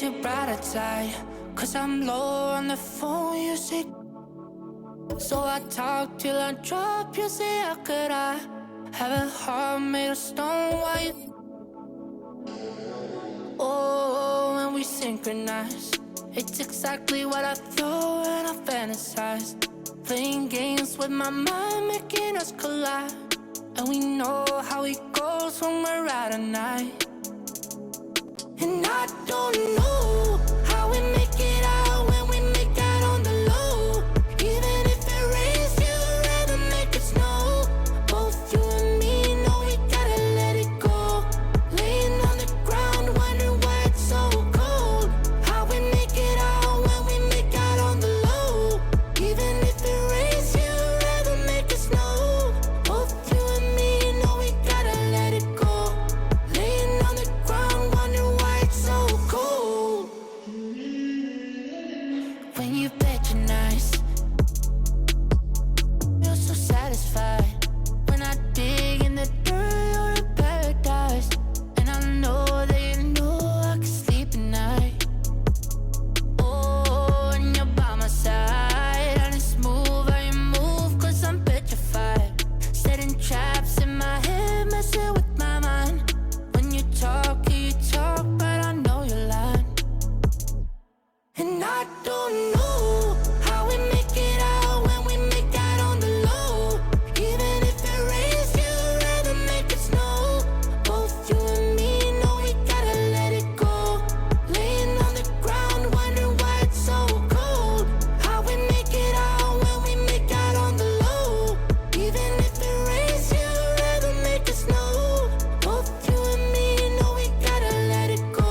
your brighter side, 'cause I'm low on the phone, you say. So I talk till I drop, you say, how could I have a heart made of stone? Why you? Oh, when we synchronize, it's exactly what I thought and I fantasize. Playing games with my mind, making us collide. And we know how it goes when we're out at night. And I don't know how we make it out when we make out on the low. Even if it rains, you'd rather make it snow. Both you and me know we gotta let it go. Laying on the ground, wondering why it's so cold. How we make it out when we make out on the low. Even if it rains, you'd rather make it snow. Both you and me know we gotta let it go. Laying on the ground, wondering why it's so cold. When you patronize, you're so satisfied. When I dig in the dirt, you're in paradise. And I know that you know I can sleep at night. Oh, and you're by my side, and it's smooth how you move, 'cause I'm petrified. Setting traps in my head, messing with my mind. When you talk, but I know you're lying. And I don't know how we make it out when we make out on the low. Even if it rains, you'd rather make it snow. Both you and me know we gotta let it go. Laying on the ground, wondering why it's so cold. How we make it out when we make out on the low. Even if it rains, you'd rather make it snow. Both you and me know we gotta let it go.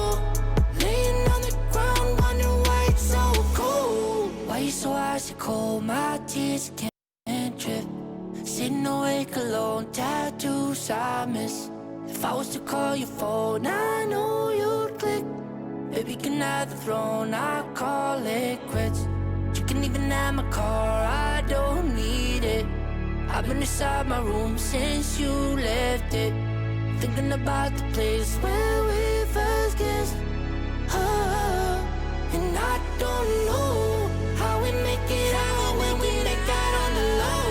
Laying on the ground, wondering why it's so cold. Why you so icy cold? My tears can't drip. Sitting awake alone, tattoos I miss. If I was to call your phone, I know you'd click. Baby, can I have the throne? I call it quits. You can even have my car, I don't need it. I've been inside my room since you left it, thinking about the place where we first kissed. Oh, and I don't know how we make it out when we make out on the low.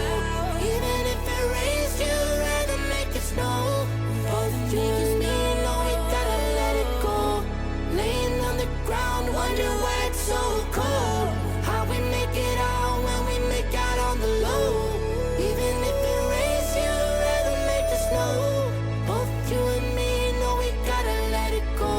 Even if it rains, you'd rather make it snow. Both you and me know we gotta let it go. Laying on the ground, wondering why it's so cold. How we make it out when we make out on the low. Even if it rains, you'd rather make it snow. Both you and me know we gotta let it go.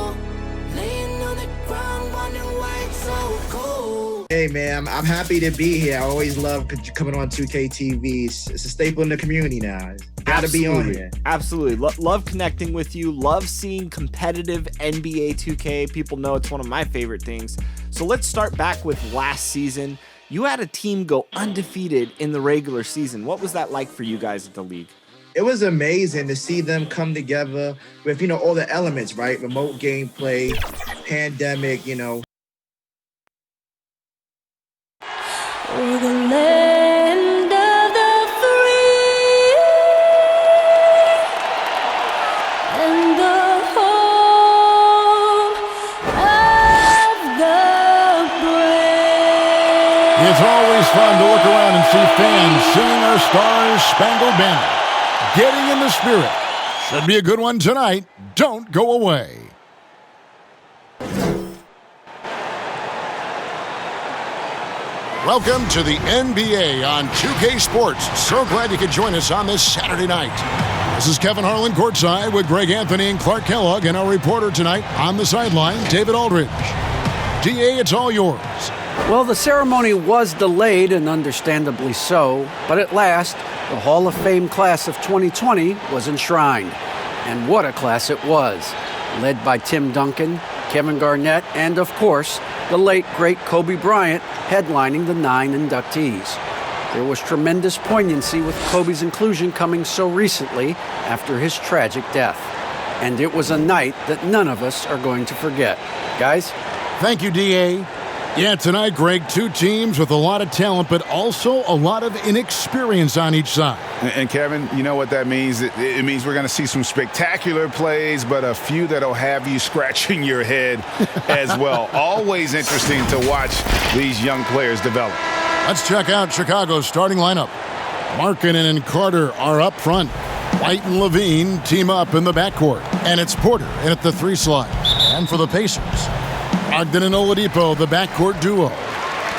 Laying on the ground, wondering why it's so cold. Hey man, I'm happy to be here. I always love coming on 2K TV. It's a staple in the community now. Gotta be on here. Absolutely. Love connecting with you. Love seeing competitive NBA 2K. People know it's one of my favorite things. So let's start back with last season. You had a team go undefeated in the regular season. What was that like for you guys at the league? It was amazing to see them come together with, all the elements, right? Remote gameplay, pandemic, We're the land of the free and the home of the brave. It's always fun to look around and see fans singing our Star-Spangled Banner. Getting in the spirit. Should be a good one tonight. Don't go away. Welcome to the NBA on 2K Sports. So glad you could join us on this Saturday night. This is Kevin Harlan courtside with Greg Anthony and Clark Kellogg, and our reporter tonight on the sideline, David Aldridge. DA, it's all yours. Well, the ceremony was delayed, and understandably so, but at last, the Hall of Fame class of 2020 was enshrined. And what a class it was, led by Tim Duncan, Kevin Garnett, and of course, the late, great Kobe Bryant headlining the 9 inductees. There was tremendous poignancy with Kobe's inclusion coming so recently after his tragic death. And it was a night that none of us are going to forget. Guys? Thank you, DA. Yeah, tonight, Greg, two teams with a lot of talent, but also a lot of inexperience on each side. And Kevin, you know what that means? It means we're going to see some spectacular plays, but a few that'll have you scratching your head as well. Always interesting to watch these young players develop. Let's check out Chicago's starting lineup. Markkanen and Carter are up front. White and LaVine team up in the backcourt. And it's Porter in at the 3 slot. And for the Pacers, Brogdon and Oladipo, the backcourt duo.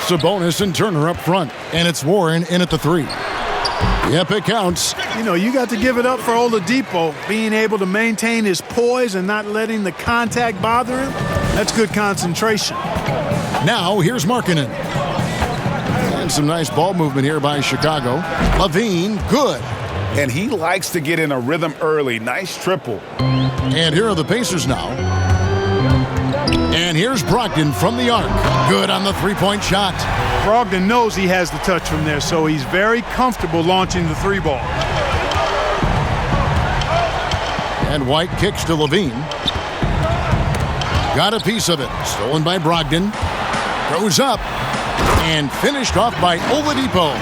Sabonis and Turner up front. And it's Warren in at the 3. Yep, it counts. You know, you got to give it up for Oladipo, being able to maintain his poise and not letting the contact bother him. That's good concentration. Now, here's Markkanen. And some nice ball movement here by Chicago. LaVine, good. And he likes to get in a rhythm early. Nice triple. And here are the Pacers now. And here's Brogdon from the arc. Good on the 3-point shot. Brogdon knows he has the touch from there, so he's very comfortable launching the 3 ball. And White kicks to LaVine. Got a piece of it. Stolen by Brogdon. Goes up. And finished off by Oladipo.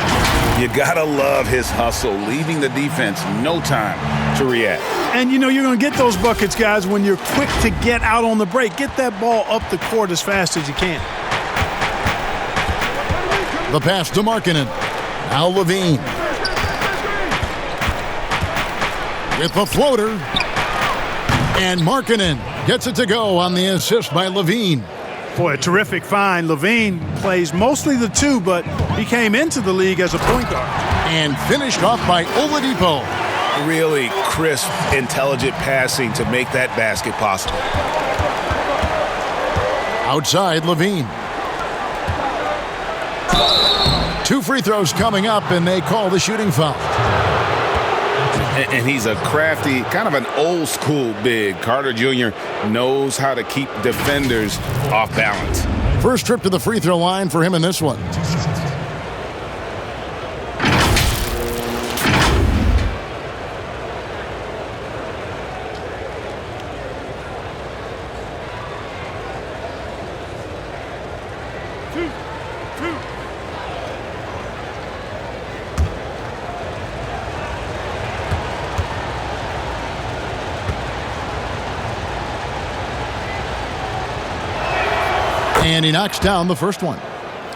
You gotta love his hustle, leaving the defense no time to react. And you know you're going to get those buckets, guys, when you're quick to get out on the break. Get that ball up the court as fast as you can. The pass to Markkanen. Now LaVine. With the floater. And Markkanen gets it to go on the assist by LaVine. Boy, a terrific find. LaVine plays mostly the 2, but he came into the league as a point guard. And finished off by Oladipo. Really crisp, intelligent passing to make that basket possible. Outside, LaVine. 2 free throws coming up, and they call the shooting foul. And he's a crafty, kind of an old-school big. Carter Jr. knows how to keep defenders off balance. First trip to the free throw line for him in this one. And he knocks down the first one.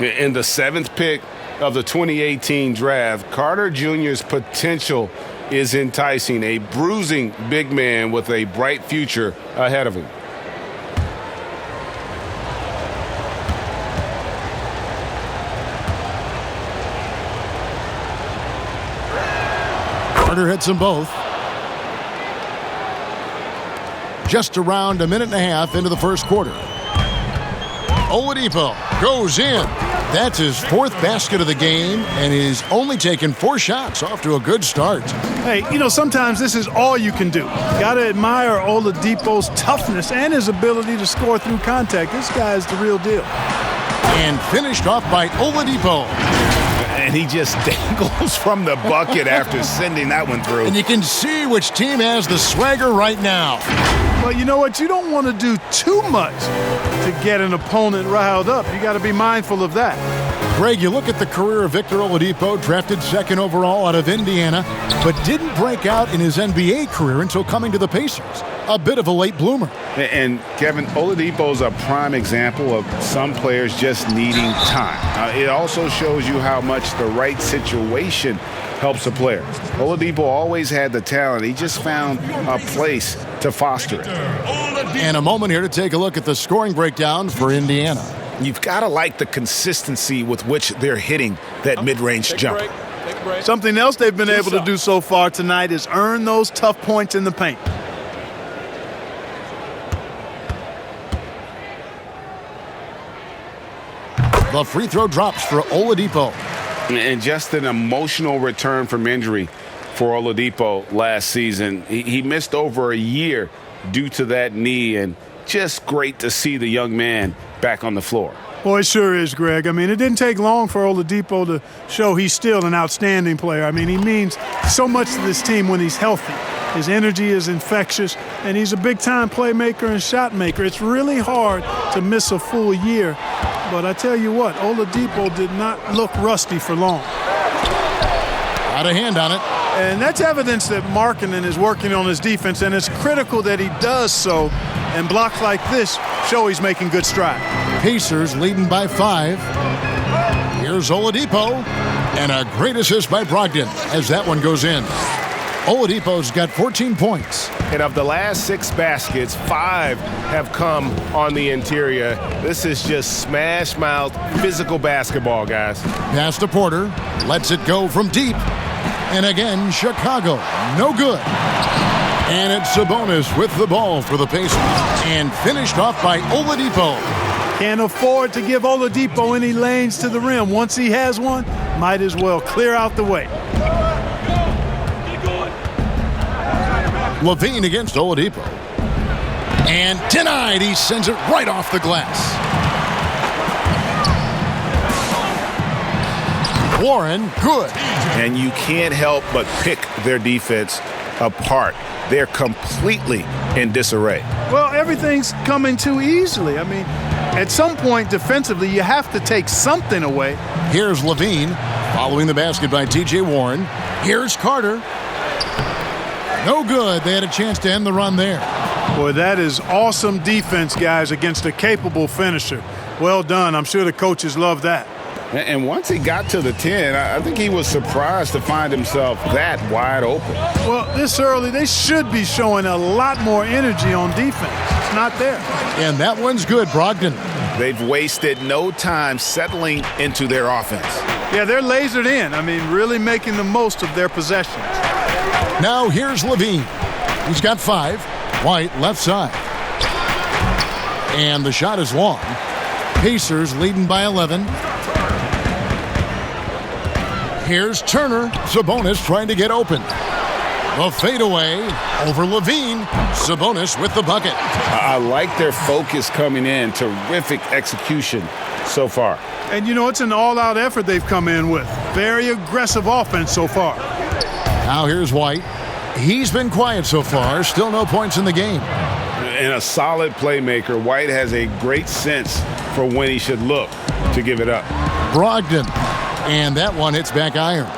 In the 7th pick of the 2018 draft, Carter Jr.'s potential is enticing. A bruising big man with a bright future ahead of him. Carter hits them both. Just around a minute and a half into the first quarter. Oladipo goes in. That's his 4th basket of the game, and he's only taken 4 shots, off to a good start. Hey, you know, sometimes this is all you can do. Got to admire Oladipo's toughness and his ability to score through contact. This guy is the real deal. And finished off by Oladipo. And he just dangles from the bucket after sending that one through. And you can see which team has the swagger right now. But you know what? You don't want to do too much to get an opponent riled up. You got to be mindful of that. Greg, you look at the career of Victor Oladipo, drafted 2nd overall out of Indiana, but didn't break out in his NBA career until coming to the Pacers. A bit of a late bloomer. And Kevin, Oladipo's a prime example of some players just needing time. It also shows you how much the right situation helps a player. Oladipo always had the talent. He just found a place to foster it. And a moment here to take a look at the scoring breakdown for Indiana. You've got to like the consistency with which they're hitting that mid-range jumper. Something else they've been able to do so far tonight is earn those tough points in the paint. The free throw drops for Oladipo. And just an emotional return from injury for Oladipo last season. He missed over a year due to that knee, and just great to see the young man back on the floor. Well, it sure is, Greg. I mean, it didn't take long for Oladipo to show he's still an outstanding player. I mean, he means so much to this team when he's healthy. His energy is infectious, and he's a big-time playmaker and shot maker. It's really hard to miss a full year But I tell you what, Oladipo did not look rusty for long. Out of hand on it. And that's evidence that Markkanen is working on his defense, and it's critical that he does so. And blocks like this show he's making good stride. Pacers leading by 5. Here's Oladipo. And a great assist by Brogdon as that one goes in. Oladipo's got 14 points. And of the last 6 baskets, 5 have come on the interior. This is just smash-mouth physical basketball, guys. Pass to Porter. Lets it go from deep. And again, Chicago. No good. And it's Sabonis with the ball for the Pacers. And finished off by Oladipo. Can't afford to give Oladipo any lanes to the rim. Once he has one, might as well clear out the way. LaVine against Oladipo. And denied. He sends it right off the glass. Warren, good. And you can't help but pick their defense apart. They're completely in disarray. Well, everything's coming too easily. I mean, at some point defensively, you have to take something away. Here's LaVine following the basket by T.J. Warren. Here's Carter. No good. They had a chance to end the run there. Boy, that is awesome defense, guys, against a capable finisher. Well done. I'm sure the coaches love that. And once he got to the 10, I think he was surprised to find himself that wide open. Well, this early, they should be showing a lot more energy on defense. It's not there. And that one's good, Brogdon. They've wasted no time settling into their offense. Yeah, they're lasered in. I mean, really making the most of their possessions. Now here's LaVine. He's got 5. White, left side. And the shot is long. Pacers leading by 11. Here's Turner. Sabonis trying to get open. The fadeaway over LaVine. Sabonis with the bucket. I like their focus coming in. Terrific execution so far. And, you know, it's an all-out effort they've come in with. Very aggressive offense so far. Now here's White. He's been quiet so far. Still no points in the game. And a solid playmaker. White has a great sense for when he should look to give it up. Brogdon. And that one hits back iron.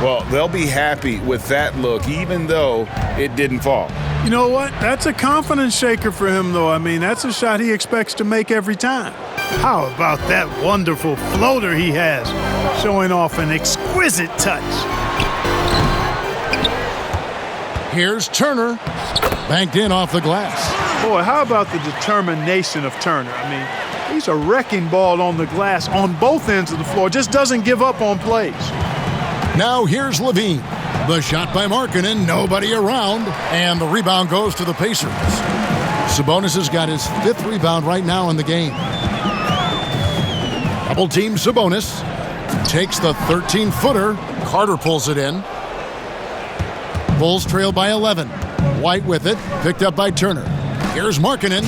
Well, they'll be happy with that look, even though it didn't fall. You know what? That's a confidence shaker for him, though. I mean, that's a shot he expects to make every time. How about that wonderful floater he has, showing off an exquisite touch. Here's Turner. Banked in off the glass. Boy, how about the determination of Turner? I mean, he's a wrecking ball on the glass on both ends of the floor. Just doesn't give up on plays. Now here's LaVine. The shot by Markkanen, nobody around, and the rebound goes to the Pacers. Sabonis has got his 5th rebound right now in the game. Double team Sabonis. Takes the 13-footer. Carter pulls it in. Bulls trail by 11. White with it, picked up by Turner. Here's Markkanen.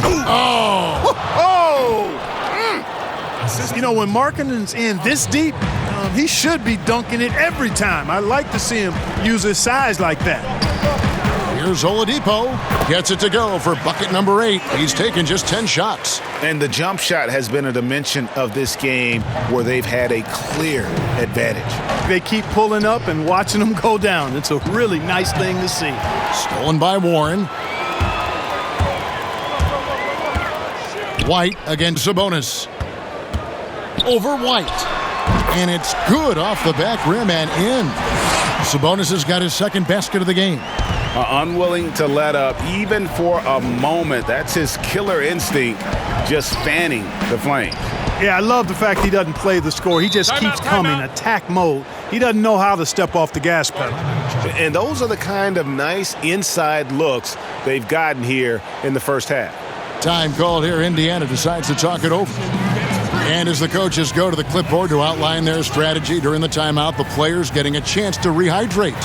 You know, when Markkanen's in this deep, he should be dunking it every time. I like to see him use his size like that. Here's Oladipo. Gets it to go for bucket number 8. He's taken just 10 shots. And the jump shot has been a dimension of this game where they've had a clear advantage. They keep pulling up and watching them go down. It's a really nice thing to see. Stolen by Warren. White against Sabonis. Over White. And it's good off the back rim and in. Sabonis has got his 2nd basket of the game. Unwilling to let up even for a moment. That's his killer instinct, just fanning the flame. Yeah, I love the fact he doesn't play the score. He just keeps coming, attack mode. He doesn't know how to step off the gas pedal. And those are the kind of nice inside looks they've gotten here in the first half. Time called here. Indiana decides to talk it over. And as the coaches go to the clipboard to outline their strategy during the timeout, the players getting a chance to rehydrate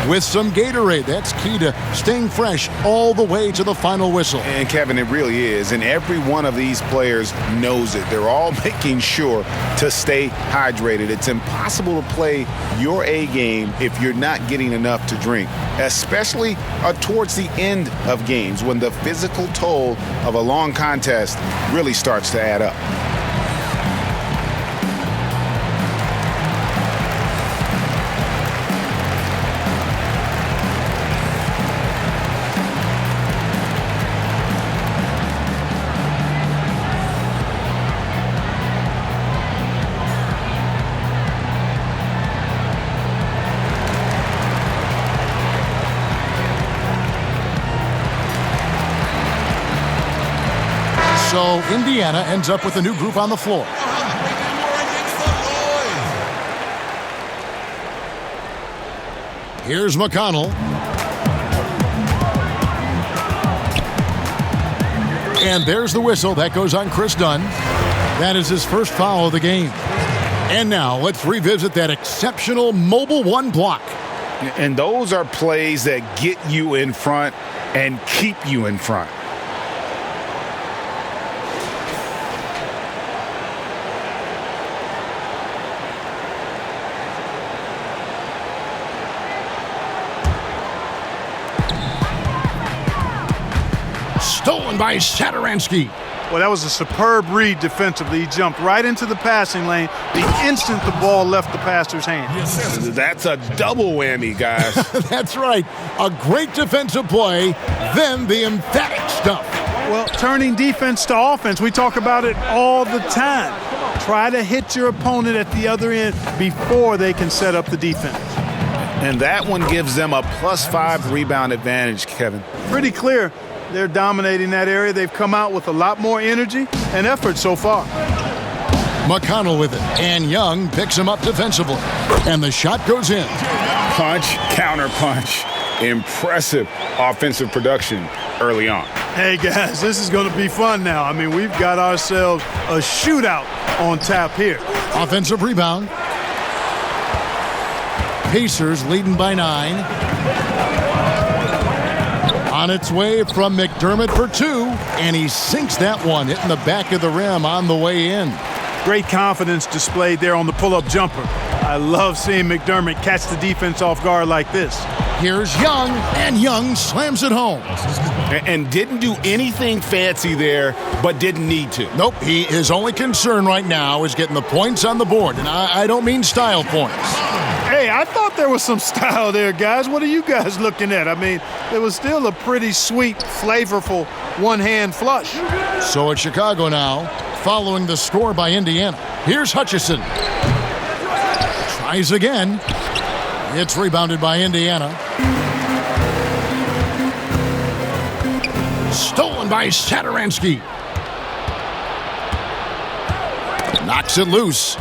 with some Gatorade. That's key to staying fresh all the way to the final whistle. And Kevin, it really is. And every one of these players knows it. They're all making sure to stay hydrated. It's impossible to play your A game if you're not getting enough to drink, especially towards the end of games when the physical toll of a long contest really starts to add up. So Indiana ends up with a new group on the floor. Here's McConnell. And there's the whistle. That goes on Chris Dunn. That is his first foul of the game. And now let's revisit that exceptional mobile one block. And those are plays that get you in front and keep you in front. Stolen by Satoransky. Well, that was a superb read defensively. He jumped right into the passing lane the instant the ball left the passer's hand. That's a double whammy, guys. That's right. A great defensive play, then the emphatic stuff. Well, turning defense to offense, we talk about it all the time. Try to hit your opponent at the other end before they can set up the defense. And that one gives them a +5 rebound advantage, Kevin. Pretty clear. They're dominating that area. They've come out with a lot more energy and effort so far. McConnell with it, and Young picks him up defensively. And the shot goes in. Punch, counter punch. Impressive offensive production early on. Hey, guys, this is going to be fun now. I mean, we've got ourselves a shootout on tap here. Offensive rebound. Pacers leading by 9. On its way from McDermott for 2, and he sinks that one, hitting the back of the rim on the way in. Great confidence displayed there on the pull-up jumper. I love seeing McDermott catch the defense off guard like this. Here's Young, and Young slams it home. And didn't do anything fancy there, but didn't need to. Nope, his only concern right now is getting the points on the board, and I don't mean style points. Hey, I thought there was some style there, guys. What are you guys looking at? I mean, it was still a pretty sweet, flavorful one-hand flush. So it's Chicago now, following the score by Indiana. Here's Hutchison. Tries again. It's rebounded by Indiana. Stolen by Satoransky. Knocks it loose.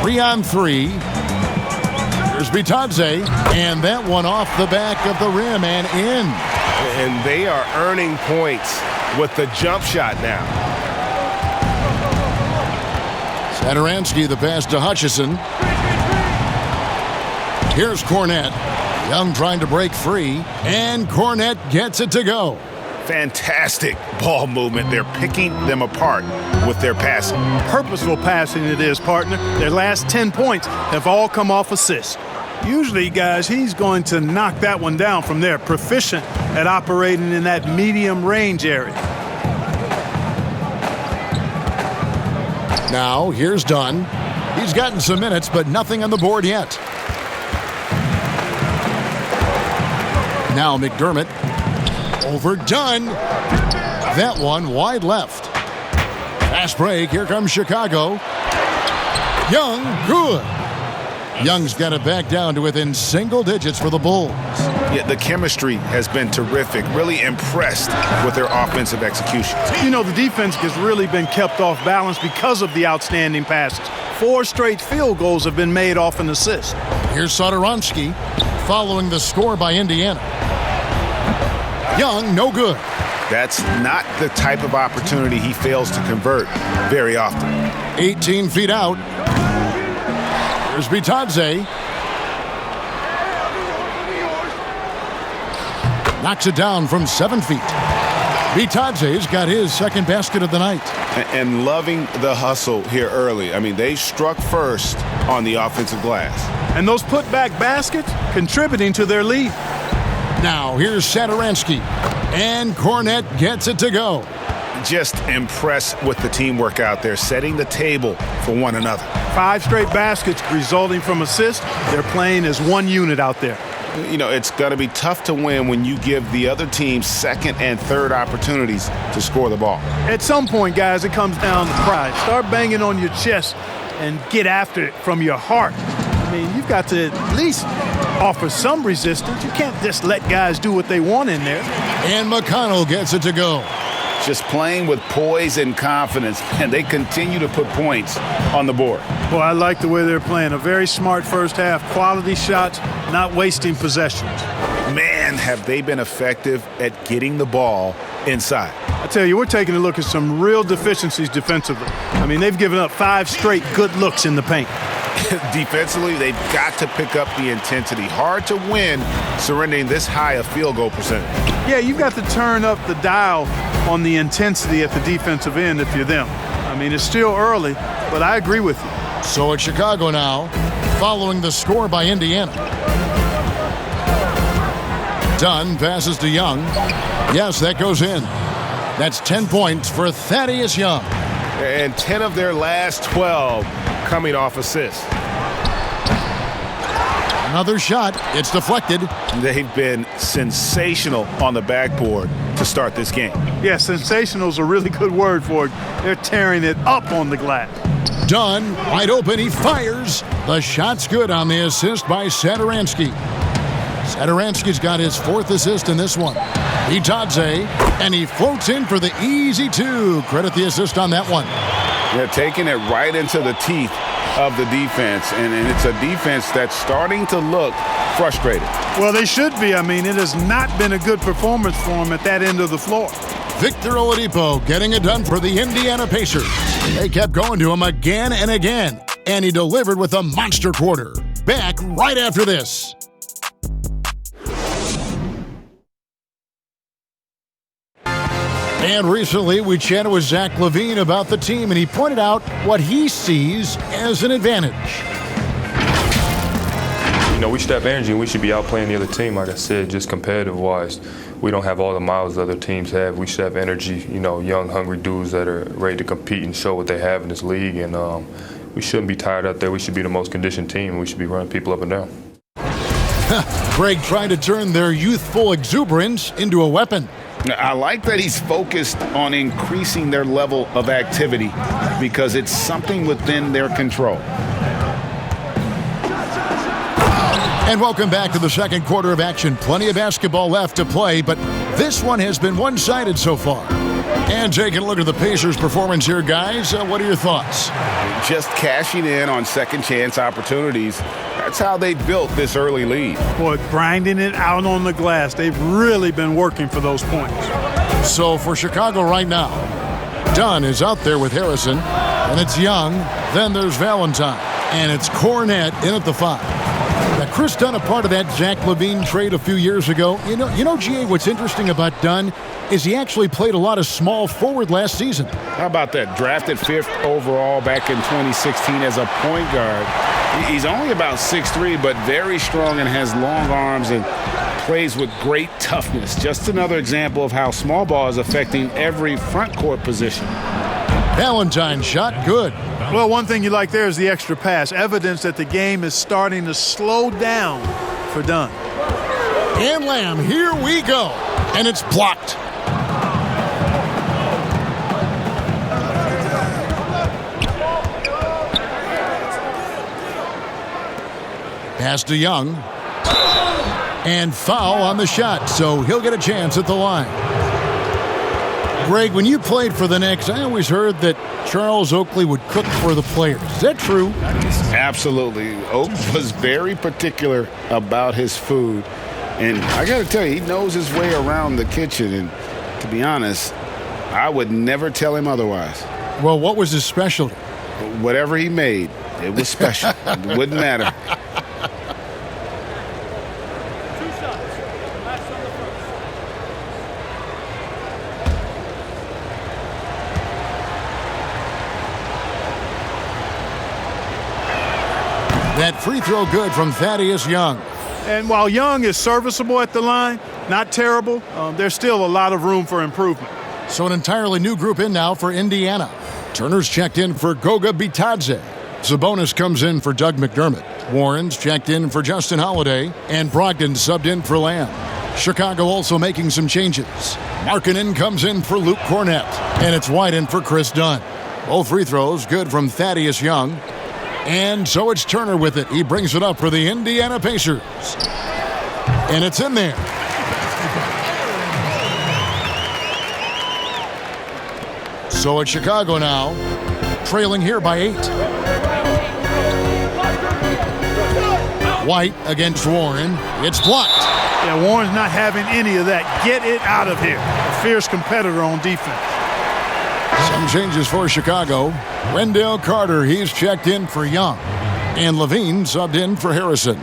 3-on-3. Here's Bitadze, and that one off the back of the rim and in. And they are earning points with the jump shot now. Satoransky, the pass to Hutchison. Here's Cornette. Young trying to break free, and Cornette gets it to go. Fantastic ball movement. They're picking them apart with their passing. Purposeful passing it is, partner. Their last 10 points have all come off assists. Usually, guys, he's going to knock that one down from there. Proficient at operating in that medium range area. Now, here's Dunn. He's gotten some minutes, but nothing on the board yet. Now McDermott over Dunn. That one wide left. Fast break. Here comes Chicago. Young, good. Young's got it back down to within single digits for the Bulls. Yeah, the chemistry has been terrific. Really impressed with their offensive execution. You know, the defense has really been kept off balance because of the outstanding passes. 4 straight field goals have been made off an assist. Here's Satoransky following the score by Indiana. Young, no good. That's not the type of opportunity he fails to convert very often. 18 feet out. Here's Bitadze. Knocks it down from 7 feet. Bitadze's got his second basket of the night. And loving the hustle here early. I mean, they struck first on the offensive glass. And those putback baskets contributing to their lead. Now, here's Satoransky. And Cornette gets it to go. Just impressed with the teamwork out there, setting the table for one another. 5 straight baskets resulting from assists. They're playing as one unit out there. You know, it's going to be tough to win when you give the other team second and third opportunities to score the ball. At some point, guys, it comes down to pride. Start banging on your chest and get after it from your heart. I mean, you've got to at least offer some resistance. You can't just let guys do what they want in there. And McConnell gets it to go. just playing with poise and confidence, and they continue to put points on the board. Well, I like the way they're playing. A very smart first half, quality shots, not wasting possessions. Man, have they been effective at getting the ball inside. I tell you, we're taking a look at some real deficiencies defensively. I mean, they've given up 5 straight good looks in the paint. Defensively, they've got to pick up the intensity. Hard to win surrendering this high a field goal percentage. Yeah, you've got to turn up the dial on the intensity at the defensive end if you're them. I mean, it's still early, but I agree with you. So it's Chicago now, following the score by Indiana. Dunn passes to Young. Yes, that goes in. That's 10 points for Thaddeus Young. And 10 of their last 12 coming off assists. Another shot. It's deflected. They've been sensational on the backboard to start this game. Yeah, sensational is a really good word for it. They're tearing it up on the glass. Dunn, wide open, he fires. The shot's good on the assist by Satoransky. Satoransky's got his 4th assist in this one. Itadze, and he floats in for the easy 2. Credit the assist on that one. They're taking it right into the teeth of the defense, and it's a defense that's starting to look frustrated. Well, they should be. I mean, it has not been a good performance for them at that end of the floor. Victor Oladipo getting it done for the Indiana Pacers. They kept going to him again and again, and he delivered with a monster quarter. Back right after this. And recently, we chatted with Zach LaVine about the team, and he pointed out what he sees as an advantage. You know, we should have energy, and we should be outplaying the other team. Like I said, just competitive-wise, we don't have all the miles the other teams have. We should have energy, you know, young, hungry dudes that are ready to compete and show what they have in this league. And we shouldn't be tired out there. We should be the most conditioned team, and we should be running people up and down. Greg trying to turn their youthful exuberance into a weapon. I like that he's focused on increasing their level of activity because it's something within their control. And welcome back to the second quarter of action. Plenty of basketball left to play, but this one has been one-sided so far. And taking a look at the Pacers' performance here, guys, what are your thoughts? Just cashing in on second-chance opportunities. That's how they built this early lead. Boy, grinding it out on the glass. They've really been working for those points. So for Chicago right now, Dunn is out there with Harrison, and it's Young. Then there's Valentine, and it's Cornette in at the 5. Now, Chris Dunn, a part of that Zach LaVine trade a few years ago. You know, GA, what's interesting about Dunn is he actually played a lot of small forward last season. How about that? Drafted 5th overall back in 2016 as a point guard. He's only about 6'3", but very strong and has long arms and plays with great toughness. Just another example of how small ball is affecting every front court position. Valentine's shot, good. Well, one thing you like there is the extra pass. Evidence that the game is starting to slow down for Dunn. And Lamb, here we go. And it's blocked. Pass to Young. And foul on the shot, so he'll get a chance at the line. Greg, when you played for the Knicks, I always heard that Charles Oakley would cook for the players. Is that true? Absolutely. Oak was very particular about his food. And I got to tell you, he knows his way around the kitchen. And to be honest, I would never tell him otherwise. Well, what was his specialty? Whatever he made, it was special. It wouldn't matter. That free throw good from Thaddeus Young. And while Young is serviceable at the line, not terrible, there's still a lot of room for improvement. So an entirely new group in now for Indiana. Turner's checked in for Goga Bitadze. Sabonis comes in for Doug McDermott. Warren's checked in for Justin Holiday. And Brogdon subbed in for Lamb. Chicago also making some changes. Markkanen comes in for Luke Cornette. And it's White in for Chris Dunn. Both free throws good from Thaddeus Young. And so it's Turner with it. He brings it up for the Indiana Pacers. And it's in there. So it's Chicago now, trailing here by 8. White against Warren. It's blocked. Yeah, Warren's not having any of that. Get it out of here. A fierce competitor on defense. Some changes for Chicago. Wendell Carter, he's checked in for Young. And LaVine subbed in for Harrison.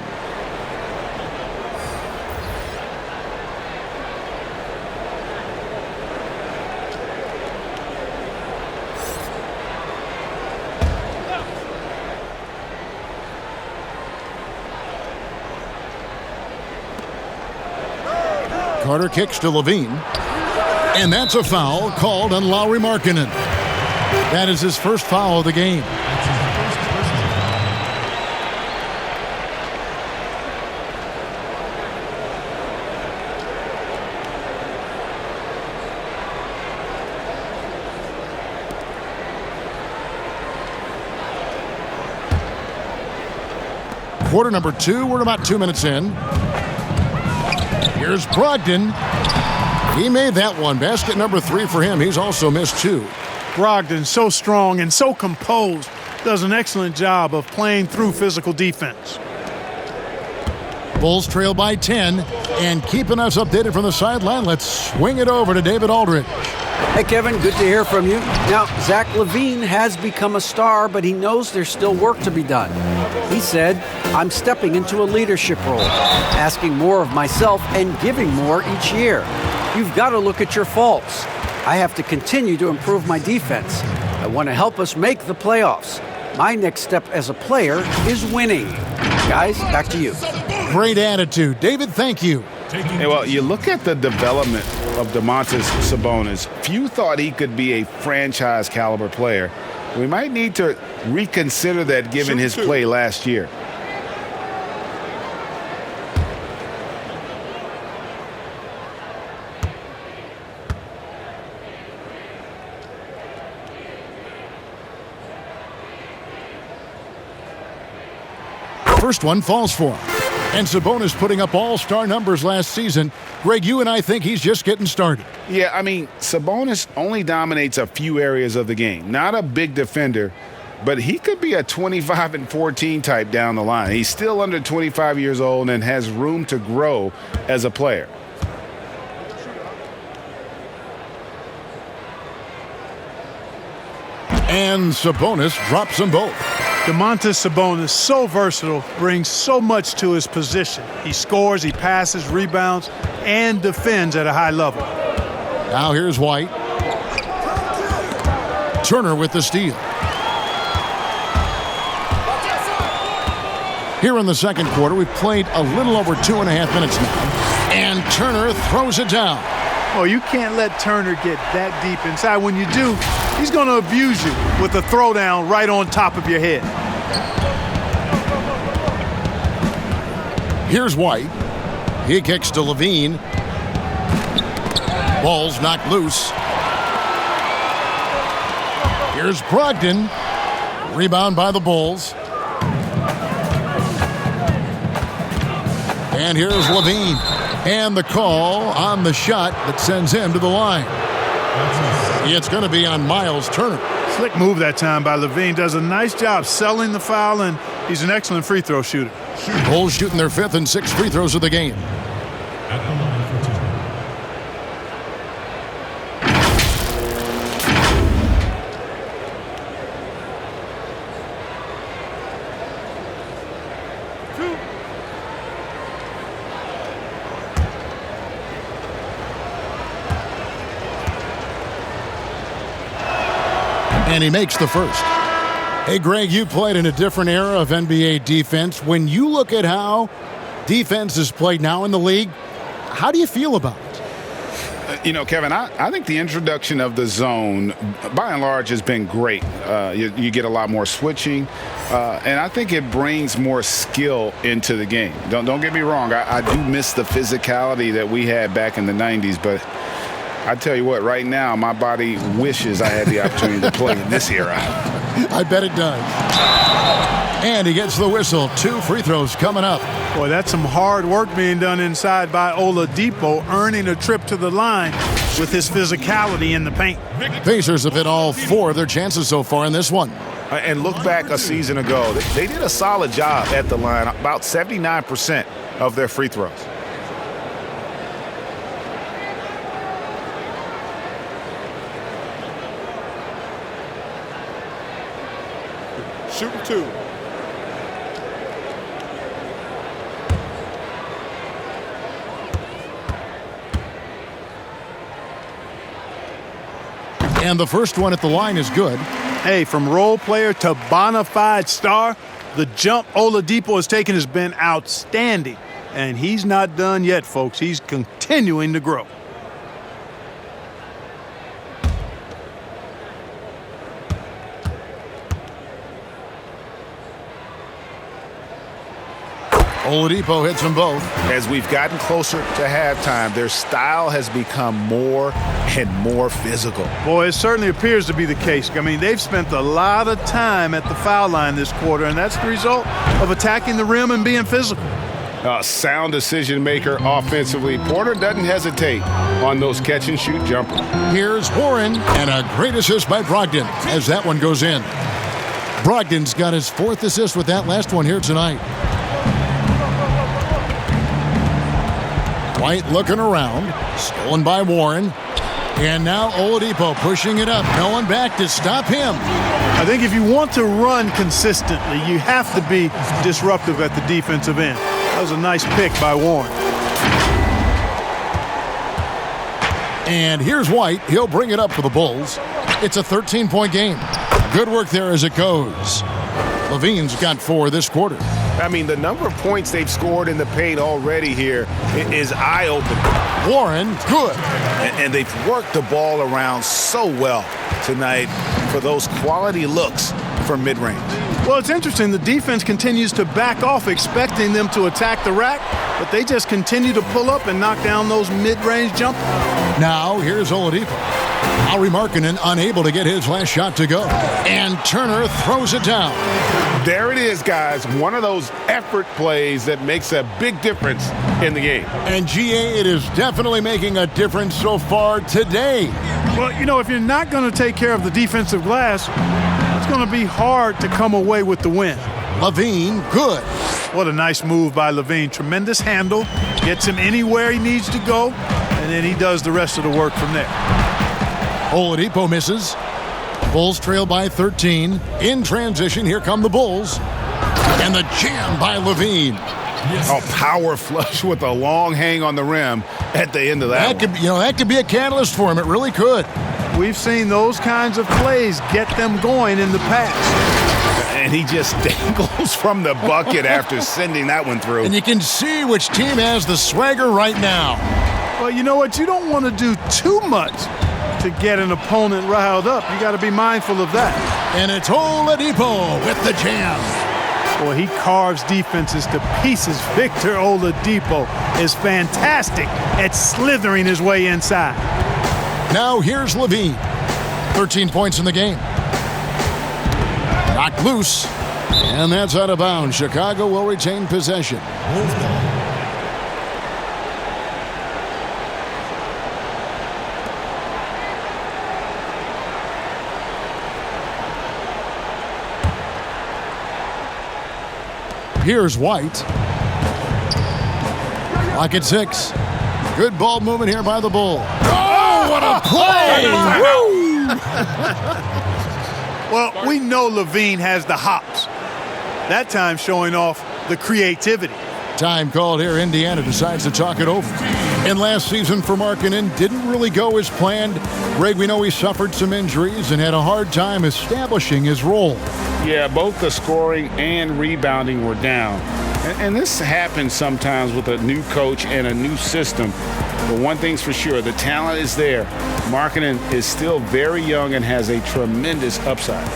Carter kicks to LaVine. And that's a foul called on Lauri Markkanen. That is his first foul of the game. Quarter number 2, we're about 2 minutes in. Here's Brogdon. He made that one. Basket number 3 for him. He's also missed 2. Brogdon, so strong and so composed, does an excellent job of playing through physical defense. Bulls trail by 10, and keeping us updated from the sideline, let's swing it over to David Aldridge. Hey, Kevin, good to hear from you. Now, Zach LaVine has become a star, but he knows there's still work to be done. He said, I'm stepping into a leadership role, asking more of myself and giving more each year. You've got to look at your faults. I have to continue to improve my defense. I want to help us make the playoffs. My next step as a player is winning. Guys, back to you. Great attitude. David, thank you. Hey, well, you look at the development of Domantas Sabonis. Few thought he could be a franchise caliber player. We might need to reconsider that given his play last year. First one falls for him. And Sabonis putting up all-star numbers last season. Greg, you and I think he's just getting started. Yeah, I mean, Sabonis only dominates a few areas of the game. Not a big defender, but he could be a 25 and 14 type down the line. He's still under 25 years old and has room to grow as a player. And Sabonis drops them both. Domantas Sabonis, so versatile, brings so much to his position. He scores, he passes, rebounds, and defends at a high level. Now here's White. Turner with the steal. Here in the second quarter, we've played a little over 2.5 minutes now. And Turner throws it down. Oh, you can't let Turner get that deep inside. When you do, he's going to abuse you with a throwdown right on top of your head. Here's White. He kicks to LaVine. Ball's knocked loose. Here's Brogdon. Rebound by the Bulls. And here's LaVine. And the call on the shot that sends him to the line. It's going to be on Miles Turner. Slick move that time by LaVine. Does a nice job selling the foul, and he's an excellent free throw shooter. Bulls shooting their 5th and 6th free throws of the game. And he makes the first. Hey, Greg, you played in a different era of NBA defense. When you look at how defense is played now in the league, how do you feel about it? You know, Kevin, I think the introduction of the zone, by and large, has been great. You get a lot more switching, and I think it brings more skill into the game. Don't get me wrong. I do miss the physicality that we had back in the 90s, but I tell you what, right now, my body wishes I had the opportunity to play in this era. I bet it does. And he gets the whistle. 2 free throws coming up. Boy, that's some hard work being done inside by Oladipo, earning a trip to the line. with his physicality in the paint. Pacers have hit all 4 of their chances so far in this one. And look back a season ago. They did a solid job at the line, about 79% of their free throws. Shooting 2. And the first one at the line is good. Hey, from role player to bona fide star, the jump Oladipo has taken has been outstanding. And he's not done yet, folks. He's continuing to grow. Oladipo hits them both. As we've gotten closer to halftime, their style has become more and more physical. Boy, it certainly appears to be the case. I mean, they've spent a lot of time at the foul line this quarter, and that's the result of attacking the rim and being physical. Sound decision maker offensively. Porter doesn't hesitate on those catch and shoot jumpers. Here's Warren, and a great assist by Brogdon as that one goes in. Brogdon's got his 4th assist with that last one here tonight. White looking around, stolen by Warren. And now Oladipo pushing it up. No one back to stop him. I think if you want to run consistently, you have to be disruptive at the defensive end. That was a nice pick by Warren. And here's White. He'll bring it up for the Bulls. It's a 13-point game. Good work there as it goes. LaVine's got 4 this quarter. I mean, the number of points they've scored in the paint already here is eye-opening. Warren, good. And they've worked the ball around so well tonight for those quality looks from mid-range. Well, it's interesting. The defense continues to back off, expecting them to attack the rack, but they just continue to pull up and knock down those mid-range jumpers. Now, here's Oladipo. Lauri Markkanen unable to get his last shot to go. And Turner throws it down. There it is, guys. One of those effort plays that makes a big difference in the game. And GA, it is definitely making a difference so far today. Well, you know, if you're not going to take care of the defensive glass, it's going to be hard to come away with the win. LaVine, good. What a nice move by LaVine. Tremendous handle. Gets him anywhere he needs to go, and then he does the rest of the work from there. Oladipo misses. Bulls trail by 13. In transition, here come the Bulls. And the jam by LaVine. A power flush with a long hang on the rim at the end of that. That could be a catalyst for him. It really could. We've seen those kinds of plays get them going in the past. And he just dangles from the bucket after sending that one through. And you can see which team has the swagger right now. Well, you know what? You don't want to do too much to get an opponent riled up. You got to be mindful of that. And it's Oladipo with the jam. Boy, he carves defenses to pieces. Victor Oladipo is fantastic at slithering his way inside. Now here's LaVine. 13 points in the game. Knocked loose. And that's out of bounds. Chicago will retain possession. Here's White. Clock at 6. Good ball movement here by the Bull. Oh, what a play! Well, we know LaVine has the hops. That time showing off the creativity. Time called here. Indiana decides to talk it over. And last season for Markkanen didn't really go as planned. Greg, we know he suffered some injuries and had a hard time establishing his role. Yeah, both the scoring and rebounding were down. And this happens sometimes with a new coach and a new system. But one thing's for sure, the talent is there. Markkanen is still very young and has a tremendous upside.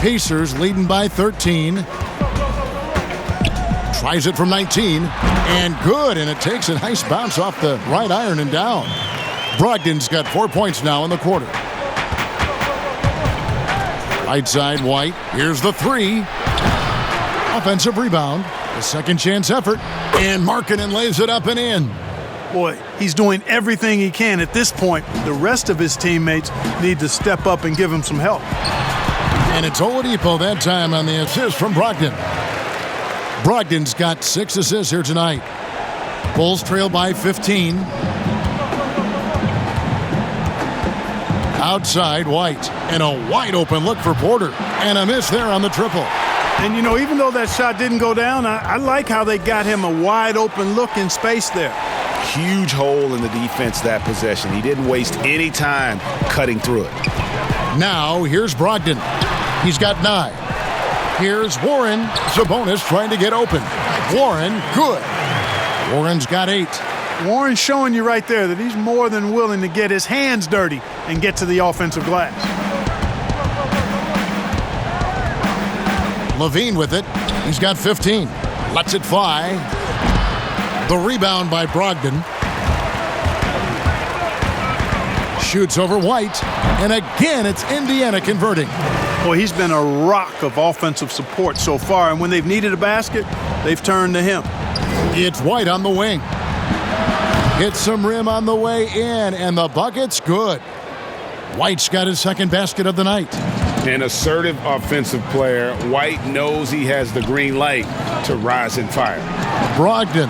Pacers leading by 13. Tries it from 19, and good, and it takes a nice bounce off the right iron and down. Brogdon's got 4 points now in the quarter. Right side, White. Here's the three. Offensive rebound. A second chance effort, and Markkanen lays it up and in. Boy, he's doing everything he can at this point. The rest of his teammates need to step up and give him some help. And it's Oladipo that time on the assist from Brogdon. Brogdon's got 6 assists here tonight. Bulls trail by 15. Outside, White. And a wide open look for Porter. And a miss there on the triple. And, you know, even though that shot didn't go down, I like how they got him a wide open look in space there. Huge hole in the defense that possession. He didn't waste any time cutting through it. Now, here's Brogdon. He's got 9. Here's Warren. Sabonis trying to get open. Warren, good. Warren's got 8. Warren's showing you right there that he's more than willing to get his hands dirty and get to the offensive glass. LaVine with it. He's got 15. Lets it fly. The rebound by Brogdon. Shoots over White. And again, it's Indiana converting. Boy, he's been a rock of offensive support so far, and when they've needed a basket, they've turned to him. It's White on the wing. Hits some rim on the way in, and the bucket's good. White's got his second basket of the night. An assertive offensive player. White knows he has the green light to rise and fire. Brogdon,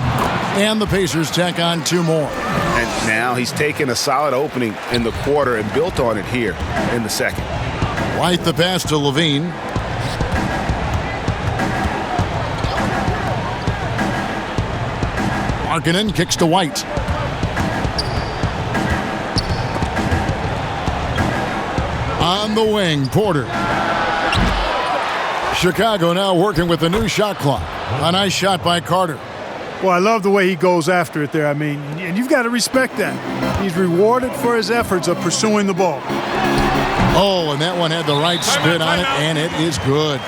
and the Pacers tack on 2 more. And now he's taken a solid opening in the quarter and built on it here in the second. White the pass to LaVine. Markkanen kicks to White. On the wing, Porter. Chicago now working with the new shot clock. A nice shot by Carter. Well, I love the way he goes after it there. I mean, and you've got to respect that. He's rewarded for his efforts of pursuing the ball. Oh, and that one had the right spin on it, and it is good.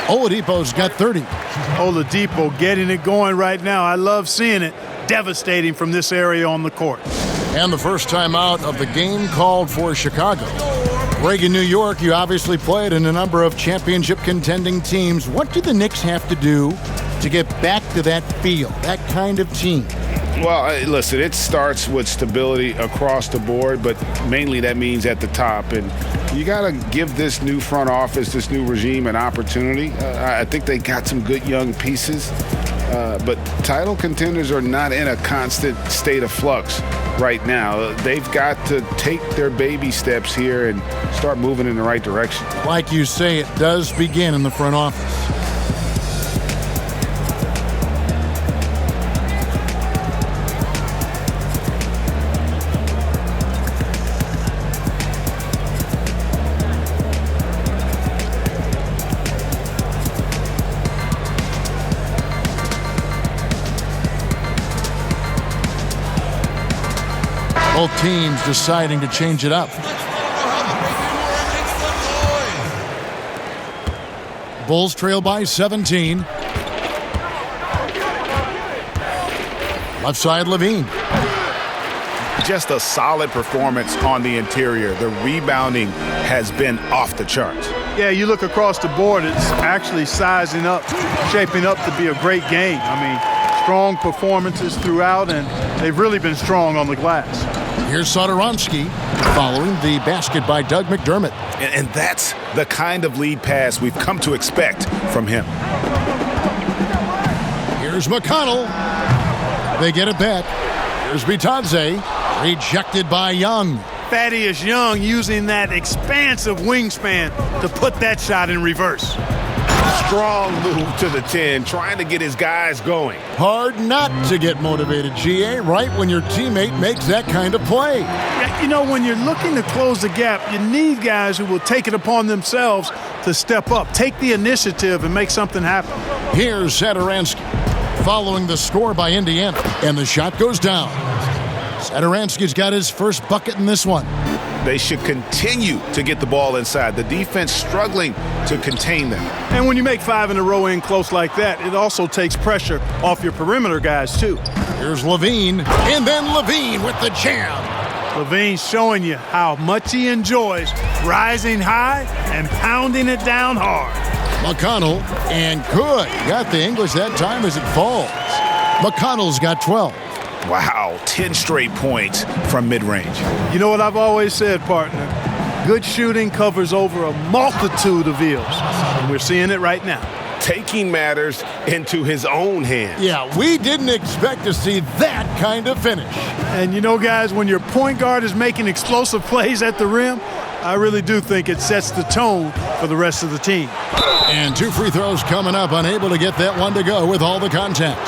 Oladipo's got 30. Oladipo getting it going right now. I love seeing it. Devastating from this area on the court. And the first time out of the game called for Chicago. Greg, in New York, you obviously played in a number of championship contending teams. What do the Knicks have to do to get back to that feel, that kind of team? Well, listen, it starts with stability across the board, but mainly that means at the top. And you got to give this new front office, this new regime, an opportunity. I think they got some good young pieces, but title contenders are not in a constant state of flux right now. They've got to take their baby steps here and start moving in the right direction. Like you say, it does begin in the front office. Both teams deciding to change it up. Bulls trail by 17. Left side, LaVine. Just a solid performance on the interior. The rebounding has been off the charts. Yeah, you look across the board, it's actually sizing up, shaping up to be a great game. I mean, strong performances throughout, and they've really been strong on the glass. Here's Satoransky following the basket by Doug McDermott. And that's the kind of lead pass we've come to expect from him. Here's McConnell. They get it back. Here's Bitadze. Rejected by Young. Thaddeus Young using that expansive wingspan to put that shot in reverse. Strong move to the 10, trying to get his guys going. Hard not to get motivated, GA, right when your teammate makes that kind of play. You know, when you're looking to close the gap, you need guys who will take it upon themselves to step up, take the initiative, and make something happen. Here's Satoransky following the score by Indiana, and the shot goes down. Satoransky's got his first bucket in this one. They should continue to get the ball inside. The defense struggling to contain them. And when you make 5 in a row in close like that, it also takes pressure off your perimeter guys, too. Here's LaVine, and then LaVine with the jam. LaVine showing you how much he enjoys rising high and pounding it down hard. McConnell, and good. Got the English that time as it falls. McConnell's got 12. Wow, 10 straight points from mid-range. You know what I've always said, partner? Good shooting covers over a multitude of ills, and we're seeing it right now. Taking matters into his own hands. Yeah, we didn't expect to see that kind of finish. And you know, guys, when your point guard is making explosive plays at the rim, I really do think it sets the tone for the rest of the team. And 2 free throws coming up, unable to get that one to go with all the contact.